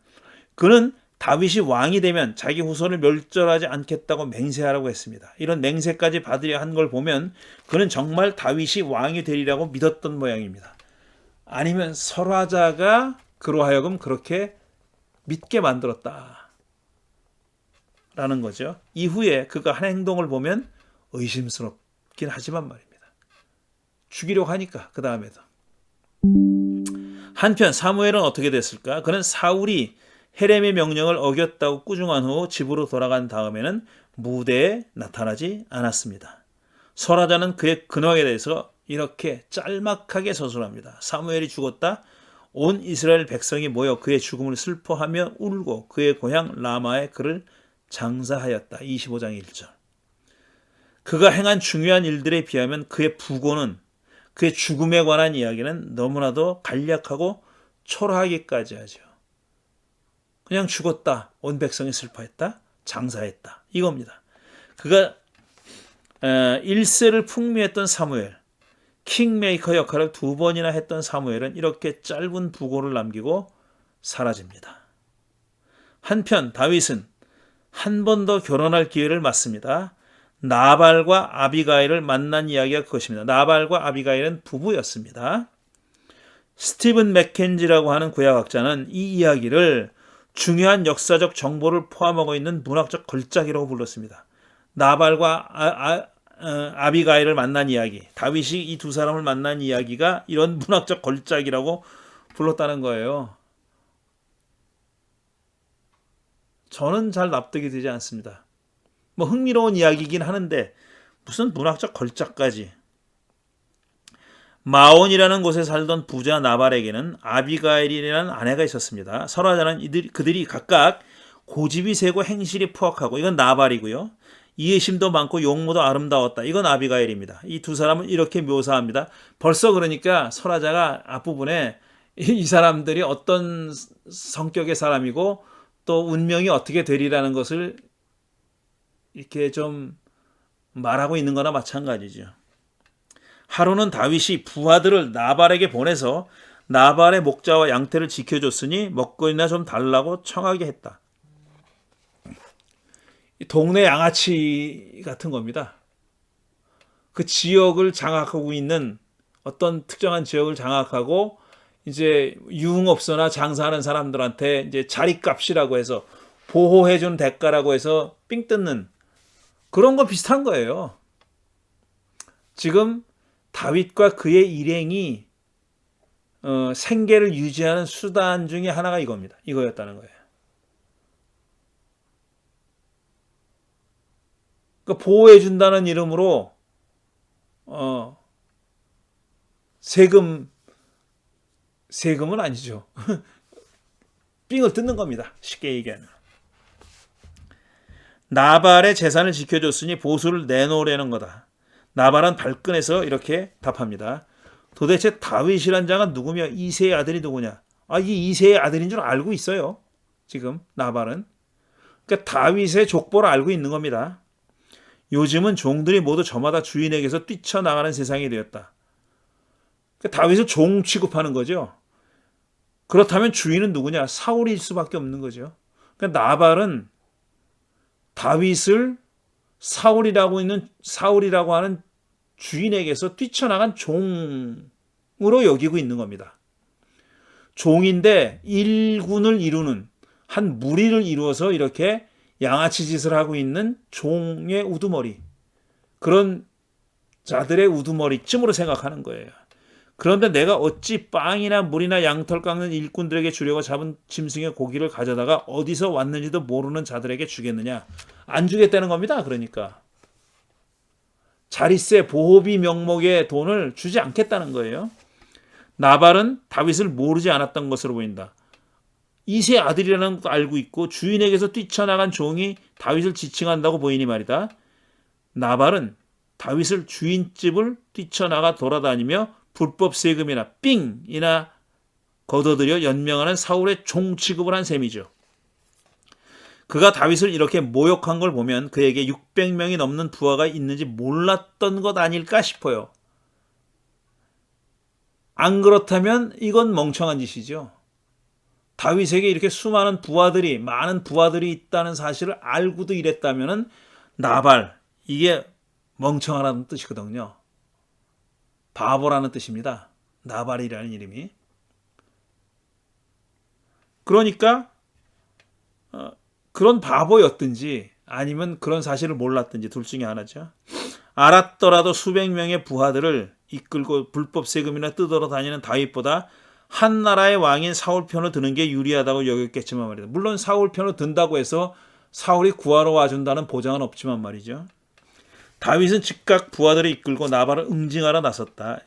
그는 다윗이 왕이 되면 자기 후손을 멸절하지 않겠다고 맹세하라고 했습니다. 이런 맹세까지 받으려 한 걸 보면 그는 정말 다윗이 왕이 되리라고 믿었던 모양입니다. 아니면 설화자가 그로 하여금 그렇게 믿게 만들었다 라는 거죠. 이후에 그가 한 행동을 보면 의심스럽긴 하지만 말입니다. 죽이려고 하니까 그 다음에도. 한편 사무엘은 어떻게 됐을까? 그는 사울이 헤렘의 명령을 어겼다고 꾸중한 후 집으로 돌아간 다음에는 무대에 나타나지 않았습니다. 설화자는 그의 근황에 대해서 이렇게 짤막하게 서술합니다. 사무엘이 죽었다. 온 이스라엘 백성이 모여 그의 죽음을 슬퍼하며 울고 그의 고향 라마에 그를 장사하였다. 25장 1절. 그가 행한 중요한 일들에 비하면 그의 부고는, 그의 죽음에 관한 이야기는 너무나도 간략하고 초라하기까지 하죠. 그냥 죽었다. 온 백성이 슬퍼했다. 장사했다. 이겁니다. 그가 1세를 풍미했던 사무엘, 킹메이커 역할을 두 번이나 했던 사무엘은 이렇게 짧은 부고를 남기고 사라집니다. 한편 다윗은 한 번 더 결혼할 기회를 맞습니다. 나발과 아비가일을 만난 이야기가 그것입니다. 나발과 아비가일은 부부였습니다. 스티븐 맥켄지라고 하는 구약학자는 이 이야기를 중요한 역사적 정보를 포함하고 있는 문학적 걸작이라고 불렀습니다. 나발과 아비가일을 만난 이야기, 다윗이 이 두 사람을 만난 이야기가 이런 문학적 걸작이라고 불렀다는 거예요. 저는 잘 납득이 되지 않습니다. 뭐 흥미로운 이야기이긴 하는데 무슨 문학적 걸작까지. 마온이라는 곳에 살던 부자 나발에게는 아비가일이라는 아내가 있었습니다. 설화자는 그들이 각각 고집이 세고 행실이 포악하고, 이건 나발이고요. 이해심도 많고 용모도 아름다웠다. 이건 아비가일입니다. 이 두 사람을 이렇게 묘사합니다. 벌써 그러니까 설화자가 앞부분에 이 사람들이 어떤 성격의 사람이고 또 운명이 어떻게 되리라는 것을 이렇게 좀 말하고 있는 거나 마찬가지죠. 하루는 다윗이 부하들을 나발에게 보내서 나발의 목자와 양떼를 지켜줬으니 먹거리나 좀 달라고 청하게 했다. 동네 양아치 같은 겁니다. 그 지역을 장악하고 있는, 어떤 특정한 지역을 장악하고 이제 유흥업소나 장사하는 사람들한테 이제 자리값이라고 해서 보호해준 대가라고 해서 삥 뜯는 그런 거 비슷한 거예요. 지금 다윗과 그의 일행이 생계를 유지하는 수단 중에 하나가 이거였다는 거예요. 그러니까 보호해준다는 이름으로 세금은 아니죠. 삥을 뜯는 겁니다. 쉽게 얘기하면. 나발의 재산을 지켜줬으니 보수를 내놓으려는 거다. 나발은 발끈해서 이렇게 답합니다. 도대체 다윗이란 자가 누구며 이새의 아들이 누구냐? 이게 이새의 아들인 줄 알고 있어요. 지금 나발은. 그러니까 다윗의 족보를 알고 있는 겁니다. 요즘은 종들이 모두 저마다 주인에게서 뛰쳐나가는 세상이 되었다. 그러니까 다윗을 종 취급하는 거죠. 그렇다면 주인은 누구냐? 사울일 수밖에 없는 거죠. 그러니까 나발은 다윗을 사울이라고 하는 주인에게서 뛰쳐나간 종으로 여기고 있는 겁니다. 종인데 일군을 이루는, 한 무리를 이루어서 이렇게 양아치 짓을 하고 있는 종의 우두머리, 그런 자들의 우두머리쯤으로 생각하는 거예요. 그런데 내가 어찌 빵이나 물이나 양털 깎는 일꾼들에게 주려고 잡은 짐승의 고기를 가져다가 어디서 왔는지도 모르는 자들에게 주겠느냐? 안 주겠다는 겁니다. 그러니까 자릿세 보호비 명목의 돈을 주지 않겠다는 거예요. 나발은 다윗을 모르지 않았던 것으로 보인다. 이세 아들이라는 것도 알고 있고 주인에게서 뛰쳐나간 종이 다윗을 지칭한다고 보이니 말이다. 나발은 다윗을 주인집을 뛰쳐나가 돌아다니며 불법 세금이나 삥이나 걷어들여 연명하는 사울의 종 취급을 한 셈이죠. 그가 다윗을 이렇게 모욕한 걸 보면 그에게 600명이 넘는 부하가 있는지 몰랐던 것 아닐까 싶어요. 안 그렇다면 이건 멍청한 짓이죠. 다윗에게 이렇게 많은 부하들이 있다는 사실을 알고도 이랬다면 나발, 이게 멍청하라는 뜻이거든요. 바보라는 뜻입니다. 나발이라는 이름이. 그러니까 그런 바보였든지 아니면 그런 사실을 몰랐든지 둘 중에 하나죠. 알았더라도 수백 명의 부하들을 이끌고 불법 세금이나 뜯으러 다니는 다윗보다 한 나라의 왕인 사울 편을 드는 게 유리하다고 여겼겠지만 말이다. 물론 사울 편을 든다고 해서 사울이 구하러 와준다는 보장은 없지만 말이죠. 다윗은 즉각 부하들을 이끌고 나발을 응징하러 나섰다.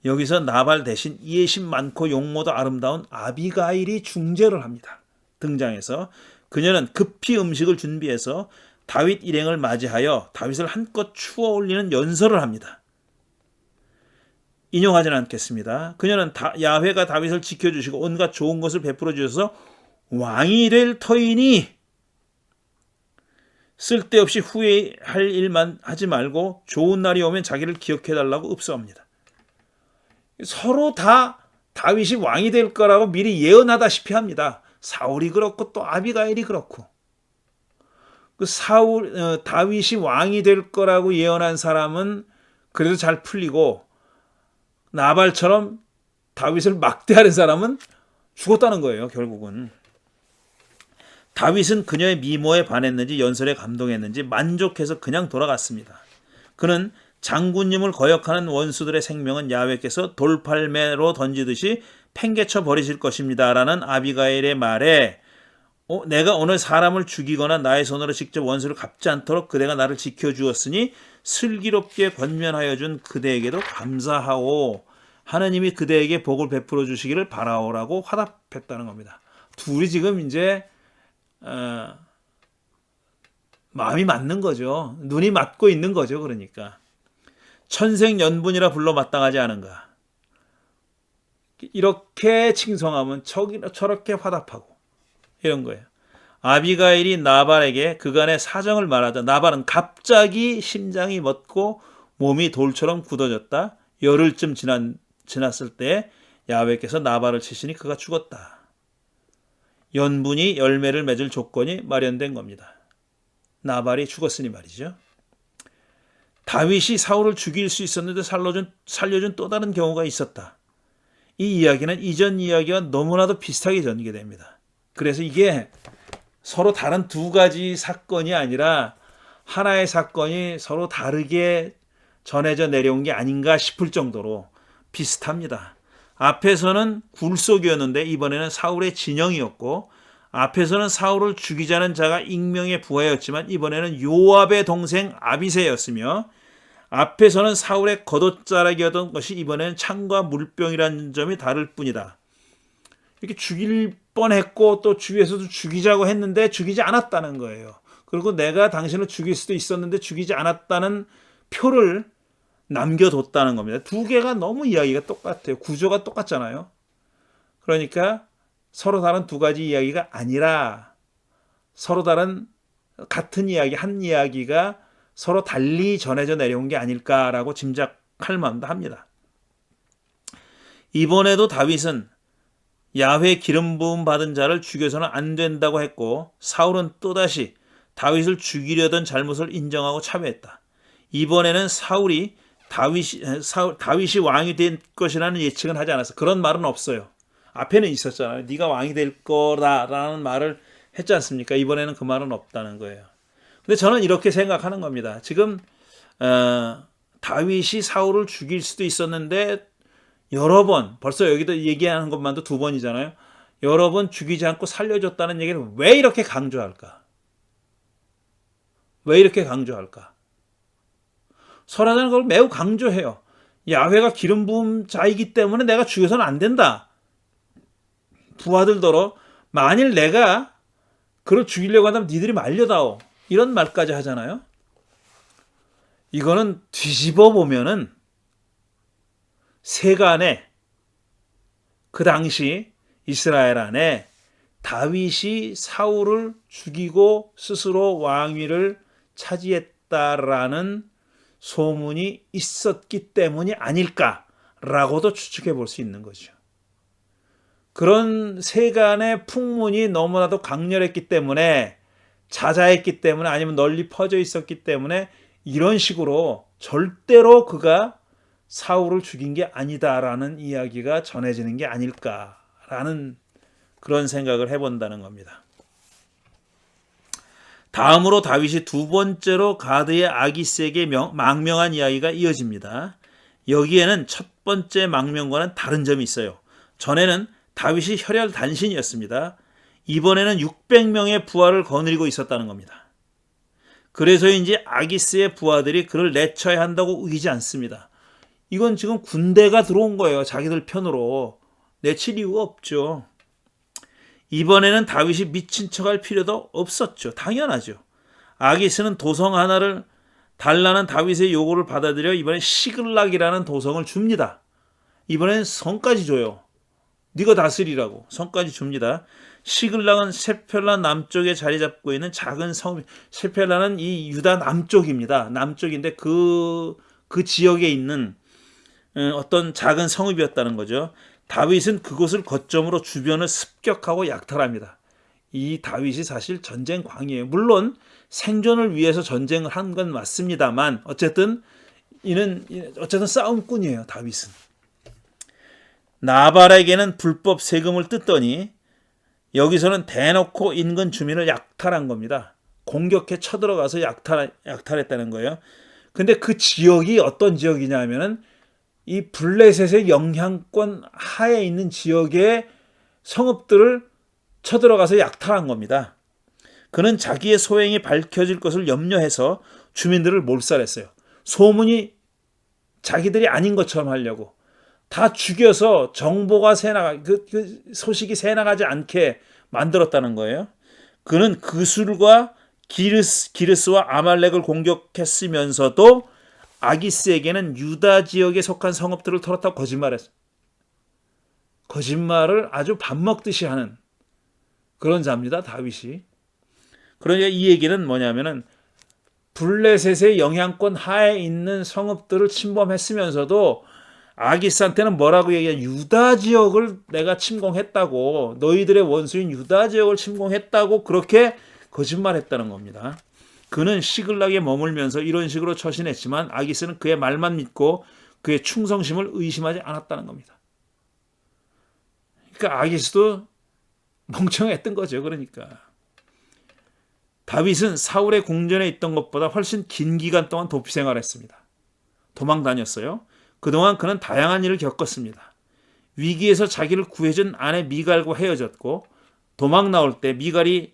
여기서 나발 대신 이해심 많고 용모도 아름다운 아비가일이 중재를 합니다. 등장해서 그녀는 급히 음식을 준비해서 다윗 일행을 맞이하여 다윗을 한껏 추워 올리는 연설을 합니다. 인용하지는 않겠습니다. 그녀는 야훼가 다윗을 지켜주시고 온갖 좋은 것을 베풀어 주셔서 왕이 될 터이니 쓸데없이 후회할 일만 하지 말고 좋은 날이 오면 자기를 기억해달라고 읍소합니다. 서로 다 다윗이 왕이 될 거라고 미리 예언하다시피 합니다. 사울이 그렇고 또 아비가일이 그렇고. 다윗이 왕이 될 거라고 예언한 사람은 그래도 잘 풀리고 나발처럼 다윗을 막대하는 사람은 죽었다는 거예요. 결국은. 다윗은 그녀의 미모에 반했는지 연설에 감동했는지 만족해서 그냥 돌아갔습니다. 그는 장군님을 거역하는 원수들의 생명은 야훼께서 돌팔매로 던지듯이 팽개쳐 버리실 것입니다. 라는 아비가일의 말에 내가 오늘 사람을 죽이거나 나의 손으로 직접 원수를 갚지 않도록 그대가 나를 지켜주었으니 슬기롭게 권면하여 준 그대에게도 감사하오. 하느님이 그대에게 복을 베풀어 주시기를 바라오라고 화답했다는 겁니다. 둘이 지금 이제 마음이 맞는 거죠. 눈이 맞고 있는 거죠. 그러니까 천생연분이라 불러 마땅하지 않은가. 이렇게 칭송하면 저렇게 화답하고 이런 거예요. 아비가일이 나발에게 그간의 사정을 말하자 나발은 갑자기 심장이 멎고 몸이 돌처럼 굳어졌다. 열흘쯤 지났을 때 야훼께서 나발을 치시니 그가 죽었다. 연분이 열매를 맺을 조건이 마련된 겁니다. 나발이 죽었으니 말이죠. 다윗이 사울을 죽일 수 있었는데 살려준 또 다른 경우가 있었다. 이 이야기는 이전 이야기와 너무나도 비슷하게 전개됩니다. 그래서 이게 서로 다른 두 가지 사건이 아니라 하나의 사건이 서로 다르게 전해져 내려온 게 아닌가 싶을 정도로 비슷합니다. 앞에서는 굴속이었는데 이번에는 사울의 진영이었고, 앞에서는 사울을 죽이자는 자가 익명의 부하였지만 이번에는 요압의 동생 아비새였으며, 앞에서는 사울의 겉옷자락이었던 것이 이번에는 창과 물병이라는 점이 다를 뿐이다. 이렇게 죽일 뻔했고 또 주위에서도 죽이자고 했는데 죽이지 않았다는 거예요. 그리고 내가 당신을 죽일 수도 있었는데 죽이지 않았다는 표를 남겨뒀다는 겁니다. 두 개가 너무 이야기가 똑같아요. 구조가 똑같잖아요. 그러니까 서로 다른 두 가지 이야기가 아니라 서로 다른 같은 이야기, 한 이야기가 서로 달리 전해져 내려온 게 아닐까라고 짐작할 만도 합니다. 이번에도 다윗은 야훼 기름 부음 받은 자를 죽여서는 안 된다고 했고, 사울은 또다시 다윗을 죽이려던 잘못을 인정하고 참여했다. 이번에는 다윗이 왕이 될 것이라는 예측은 하지 않았어. 그런 말은 없어요. 앞에는 있었잖아요. 네가 왕이 될 거다라는 말을 했지 않습니까? 이번에는 그 말은 없다는 거예요. 근데 저는 이렇게 생각하는 겁니다. 지금 다윗이 사울을 죽일 수도 있었는데 여러 번, 벌써 여기도 얘기하는 것만도 2번이잖아요. 여러 번 죽이지 않고 살려줬다는 얘기를 왜 이렇게 강조할까? 왜 이렇게 강조할까? 설화자는 그걸 매우 강조해요. 야훼가 기름 부음 자이기 때문에 내가 죽여서는 안 된다. 부하들더러 만일 내가 그를 죽이려고 한다면 니들이 말려다오. 이런 말까지 하잖아요. 이거는 뒤집어 보면은 세간에 그 당시 이스라엘 안에 다윗이 사울을 죽이고 스스로 왕위를 차지했다라는 소문이 있었기 때문이 아닐까라고도 추측해 볼 수 있는 거죠. 그런 세간의 풍문이 너무나도 강렬했기 때문에, 자자했기 때문에, 아니면 널리 퍼져 있었기 때문에 이런 식으로 절대로 그가 사울을 죽인 게 아니다라는 이야기가 전해지는 게 아닐까라는 그런 생각을 해본다는 겁니다. 다음으로 다윗이 두 번째로 가드의 아기스에게 망명한 이야기가 이어집니다. 여기에는 첫 번째 망명과는 다른 점이 있어요. 전에는 다윗이 혈혈단신이었습니다. 이번에는 600명의 부하를 거느리고 있었다는 겁니다. 그래서인지 아기스의 부하들이 그를 내쳐야 한다고 의지 않습니다. 이건 지금 군대가 들어온 거예요. 자기들 편으로. 내칠 이유가 없죠. 이번에는 다윗이 미친 척할 필요도 없었죠. 당연하죠. 아기스는 도성 하나를 달라는 다윗의 요구를 받아들여 이번에 시글락이라는 도성을 줍니다. 이번엔 성까지 줘요. 네가 다스리라고 성까지 줍니다. 시글락은 세펠라 남쪽에 자리 잡고 있는 작은 성. 세펠라는 이 유다 남쪽입니다. 남쪽인데 그 지역에 있는 어떤 작은 성읍이었다는 거죠. 다윗은 그곳을 거점으로 주변을 습격하고 약탈합니다. 이 다윗이 사실 전쟁광이에요. 물론 생존을 위해서 전쟁을 한 건 맞습니다만 어쨌든 이는 싸움꾼이에요. 다윗은. 나발에게는 불법 세금을 뜯더니 여기서는 대놓고 인근 주민을 약탈한 겁니다. 공격해 쳐들어가서 약탈했다는 거예요. 근데 그 지역이 어떤 지역이냐 하면은 이 블레셋의 영향권 하에 있는 지역의 성읍들을 쳐들어가서 약탈한 겁니다. 그는 자기의 소행이 밝혀질 것을 염려해서 주민들을 몰살했어요. 소문이 자기들이 아닌 것처럼 하려고 다 죽여서 정보가 그 소식이 새나가지 않게 만들었다는 거예요. 그는 그술과 기르스와 아말렉을 공격했으면서도 아기스에게는 유다 지역에 속한 성읍들을 털었다고 거짓말했어요. 거짓말을 아주 밥 먹듯이 하는 그런 자입니다. 다윗이. 그러니까 이 얘기는 뭐냐면은 블레셋의 영향권 하에 있는 성읍들을 침범했으면서도 아기스한테는 뭐라고 얘기해? 유다 지역을 내가 침공했다고, 너희들의 원수인 유다 지역을 침공했다고 그렇게 거짓말했다는 겁니다. 그는 시글락에 머물면서 이런 식으로 처신했지만 아기스는 그의 말만 믿고 그의 충성심을 의심하지 않았다는 겁니다. 그러니까 아기스도 멍청했던 거죠. 그러니까 다윗은 사울의 궁전에 있던 것보다 훨씬 긴 기간 동안 도피 생활했습니다. 도망 다녔어요. 그동안 그는 다양한 일을 겪었습니다. 위기에서 자기를 구해준 아내 미갈과 헤어졌고, 도망 나올 때 미갈이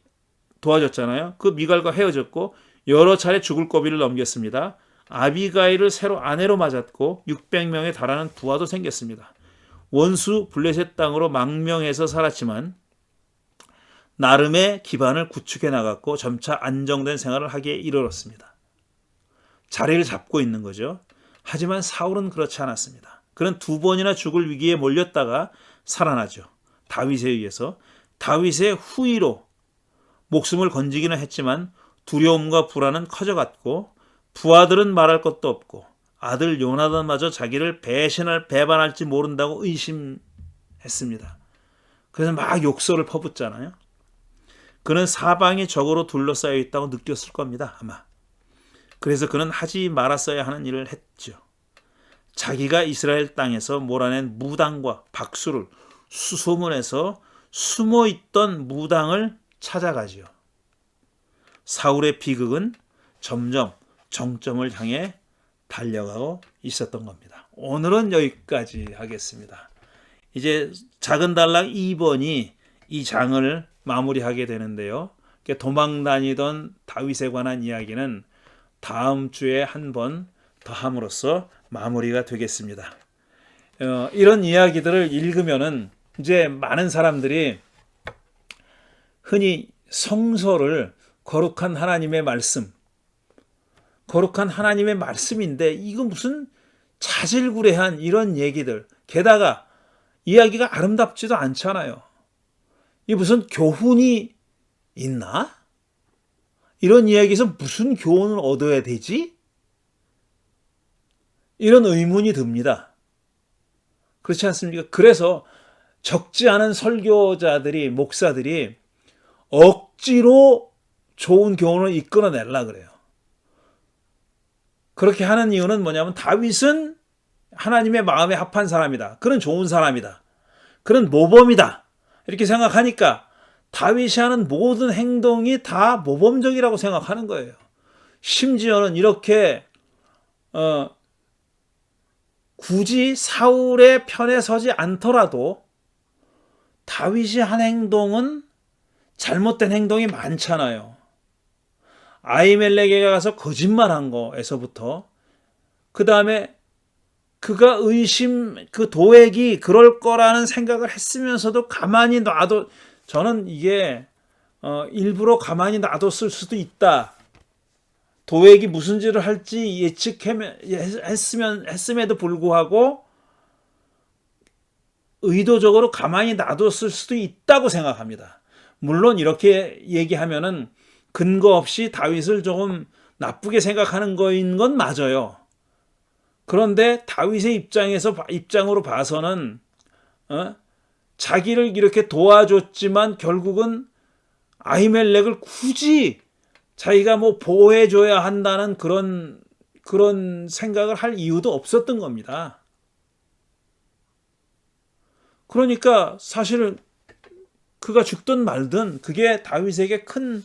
도와줬잖아요. 그 미갈과 헤어졌고 여러 차례 죽을 고비를 넘겼습니다. 아비가일을 새로 아내로 맞았고 600명에 달하는 부하도 생겼습니다. 원수 블레셋 땅으로 망명해서 살았지만 나름의 기반을 구축해 나갔고 점차 안정된 생활을 하기에 이르렀습니다. 자리를 잡고 있는 거죠. 하지만 사울은 그렇지 않았습니다. 그는 두 번이나 죽을 위기에 몰렸다가 살아나죠. 다윗에 의해서. 다윗의 후위로 목숨을 건지기는 했지만 두려움과 불안은 커져갔고 부하들은 말할 것도 없고 아들 요나단마저 자기를 배반할지 모른다고 의심했습니다. 그래서 막 욕설을 퍼붓잖아요. 그는 사방이 적으로 둘러싸여 있다고 느꼈을 겁니다. 아마. 그래서 그는 하지 말았어야 하는 일을 했죠. 자기가 이스라엘 땅에서 몰아낸 무당과 박수를 수소문해서 숨어있던 무당을 찾아가지요. 사울의 비극은 점점 정점을 향해 달려가고 있었던 겁니다. 오늘은 여기까지 하겠습니다. 이제 작은 단락 2번이 이 장을 마무리하게 되는데요. 도망 다니던 다윗에 관한 이야기는 다음 주에 한번 더함으로써 마무리가 되겠습니다. 이런 이야기들을 읽으면은 이제 많은 사람들이 흔히 성서를 거룩한 하나님의 말씀, 거룩한 하나님의 말씀인데 이거 무슨 자질구레한 이런 얘기들, 게다가 이야기가 아름답지도 않잖아요. 이 무슨 교훈이 있나? 이런 이야기에서 무슨 교훈을 얻어야 되지? 이런 의문이 듭니다. 그렇지 않습니까? 그래서 적지 않은 설교자들이, 목사들이 억지로 좋은 교훈을 이끌어내려고 그래요. 그렇게 하는 이유는 뭐냐면 다윗은 하나님의 마음에 합한 사람이다. 그는 좋은 사람이다. 그는 모범이다. 이렇게 생각하니까 다윗이 하는 모든 행동이 다 모범적이라고 생각하는 거예요. 심지어는 이렇게 굳이 사울의 편에 서지 않더라도 다윗이 한 행동은 잘못된 행동이 많잖아요. 아히멜렉에게 가서 거짓말한 거에서부터 그 다음에 그가 그 도액이 그럴 거라는 생각을 했으면서도 가만히 놔도 저는 이게 일부러 가만히 놔뒀을 수도 있다. 도액이 무슨 짓을 할지 예측했음에도 불구하고 의도적으로 가만히 놔뒀을 수도 있다고 생각합니다. 물론 이렇게 얘기하면은 근거 없이 다윗을 조금 나쁘게 생각하는 거인 건 맞아요. 그런데 다윗의 입장으로 봐서는 자기를 이렇게 도와줬지만 결국은 아히멜렉을 굳이 자기가 뭐 보호해줘야 한다는 그런 생각을 할 이유도 없었던 겁니다. 그러니까 사실은 그가 죽든 말든 그게 다윗에게 큰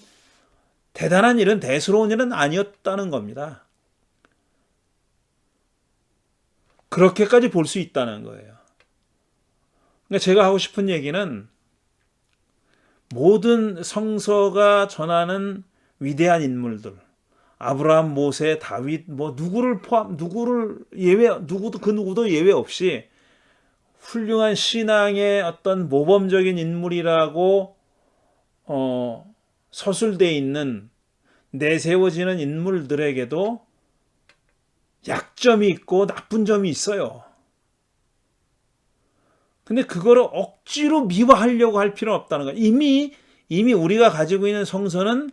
대단한 일은 대수로운 일은 아니었다는 겁니다. 그렇게까지 볼 수 있다는 거예요. 그러니까 제가 하고 싶은 얘기는 모든 성서가 전하는 위대한 인물들, 아브라함, 모세, 다윗, 누구도 예외 없이 훌륭한 신앙의 어떤 모범적인 인물이라고 서술되어 있는 내세워지는 인물들에게도 약점이 있고 나쁜 점이 있어요. 근데 그거를 억지로 미화하려고 할 필요는 없다는 거예요. 이미 우리가 가지고 있는 성서는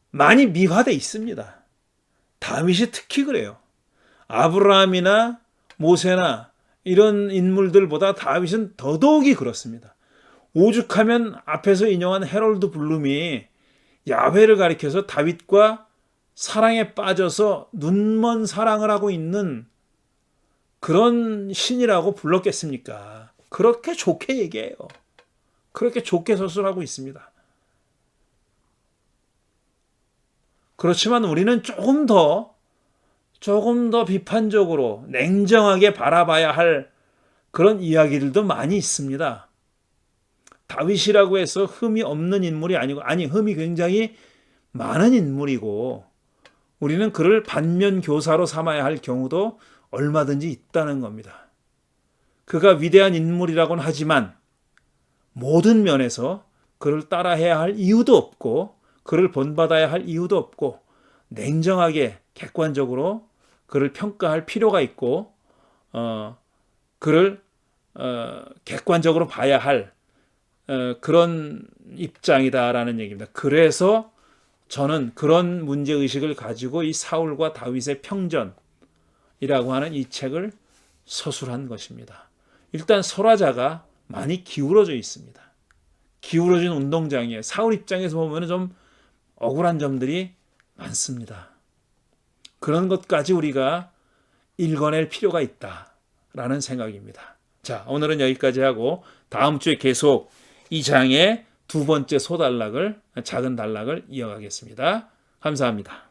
많이 미화되어 있습니다. 다윗이 특히 그래요. 아브라함이나 모세나 이런 인물들보다 다윗은 더더욱이 그렇습니다. 오죽하면 앞에서 인용한 해롤드 블룸이 야훼를 가리켜서 다윗과 사랑에 빠져서 눈먼 사랑을 하고 있는 그런 신이라고 불렀겠습니까? 그렇게 좋게 얘기해요. 그렇게 좋게 서술하고 있습니다. 그렇지만 우리는 조금 더 비판적으로 냉정하게 바라봐야 할 그런 이야기들도 많이 있습니다. 다윗이라고 해서 흠이 없는 인물이 아니고, 흠이 굉장히 많은 인물이고 우리는 그를 반면교사로 삼아야 할 경우도 얼마든지 있다는 겁니다. 그가 위대한 인물이라고는 하지만 모든 면에서 그를 따라해야 할 이유도 없고 그를 본받아야 할 이유도 없고 냉정하게 객관적으로 그를 평가할 필요가 있고 그를 객관적으로 봐야 할 그런 입장이다라는 얘기입니다. 그래서 저는 그런 문제의식을 가지고 이 사울과 다윗의 평전이라고 하는 이 책을 서술한 것입니다. 일단 설화자가 많이 기울어져 있습니다. 기울어진 운동장이에요. 사울 입장에서 보면 좀 억울한 점들이 많습니다. 그런 것까지 우리가 읽어낼 필요가 있다라는 생각입니다. 자, 오늘은 여기까지 하고 다음 주에 계속 이 장의 두 번째 소단락을, 작은 단락을 이어가겠습니다. 감사합니다.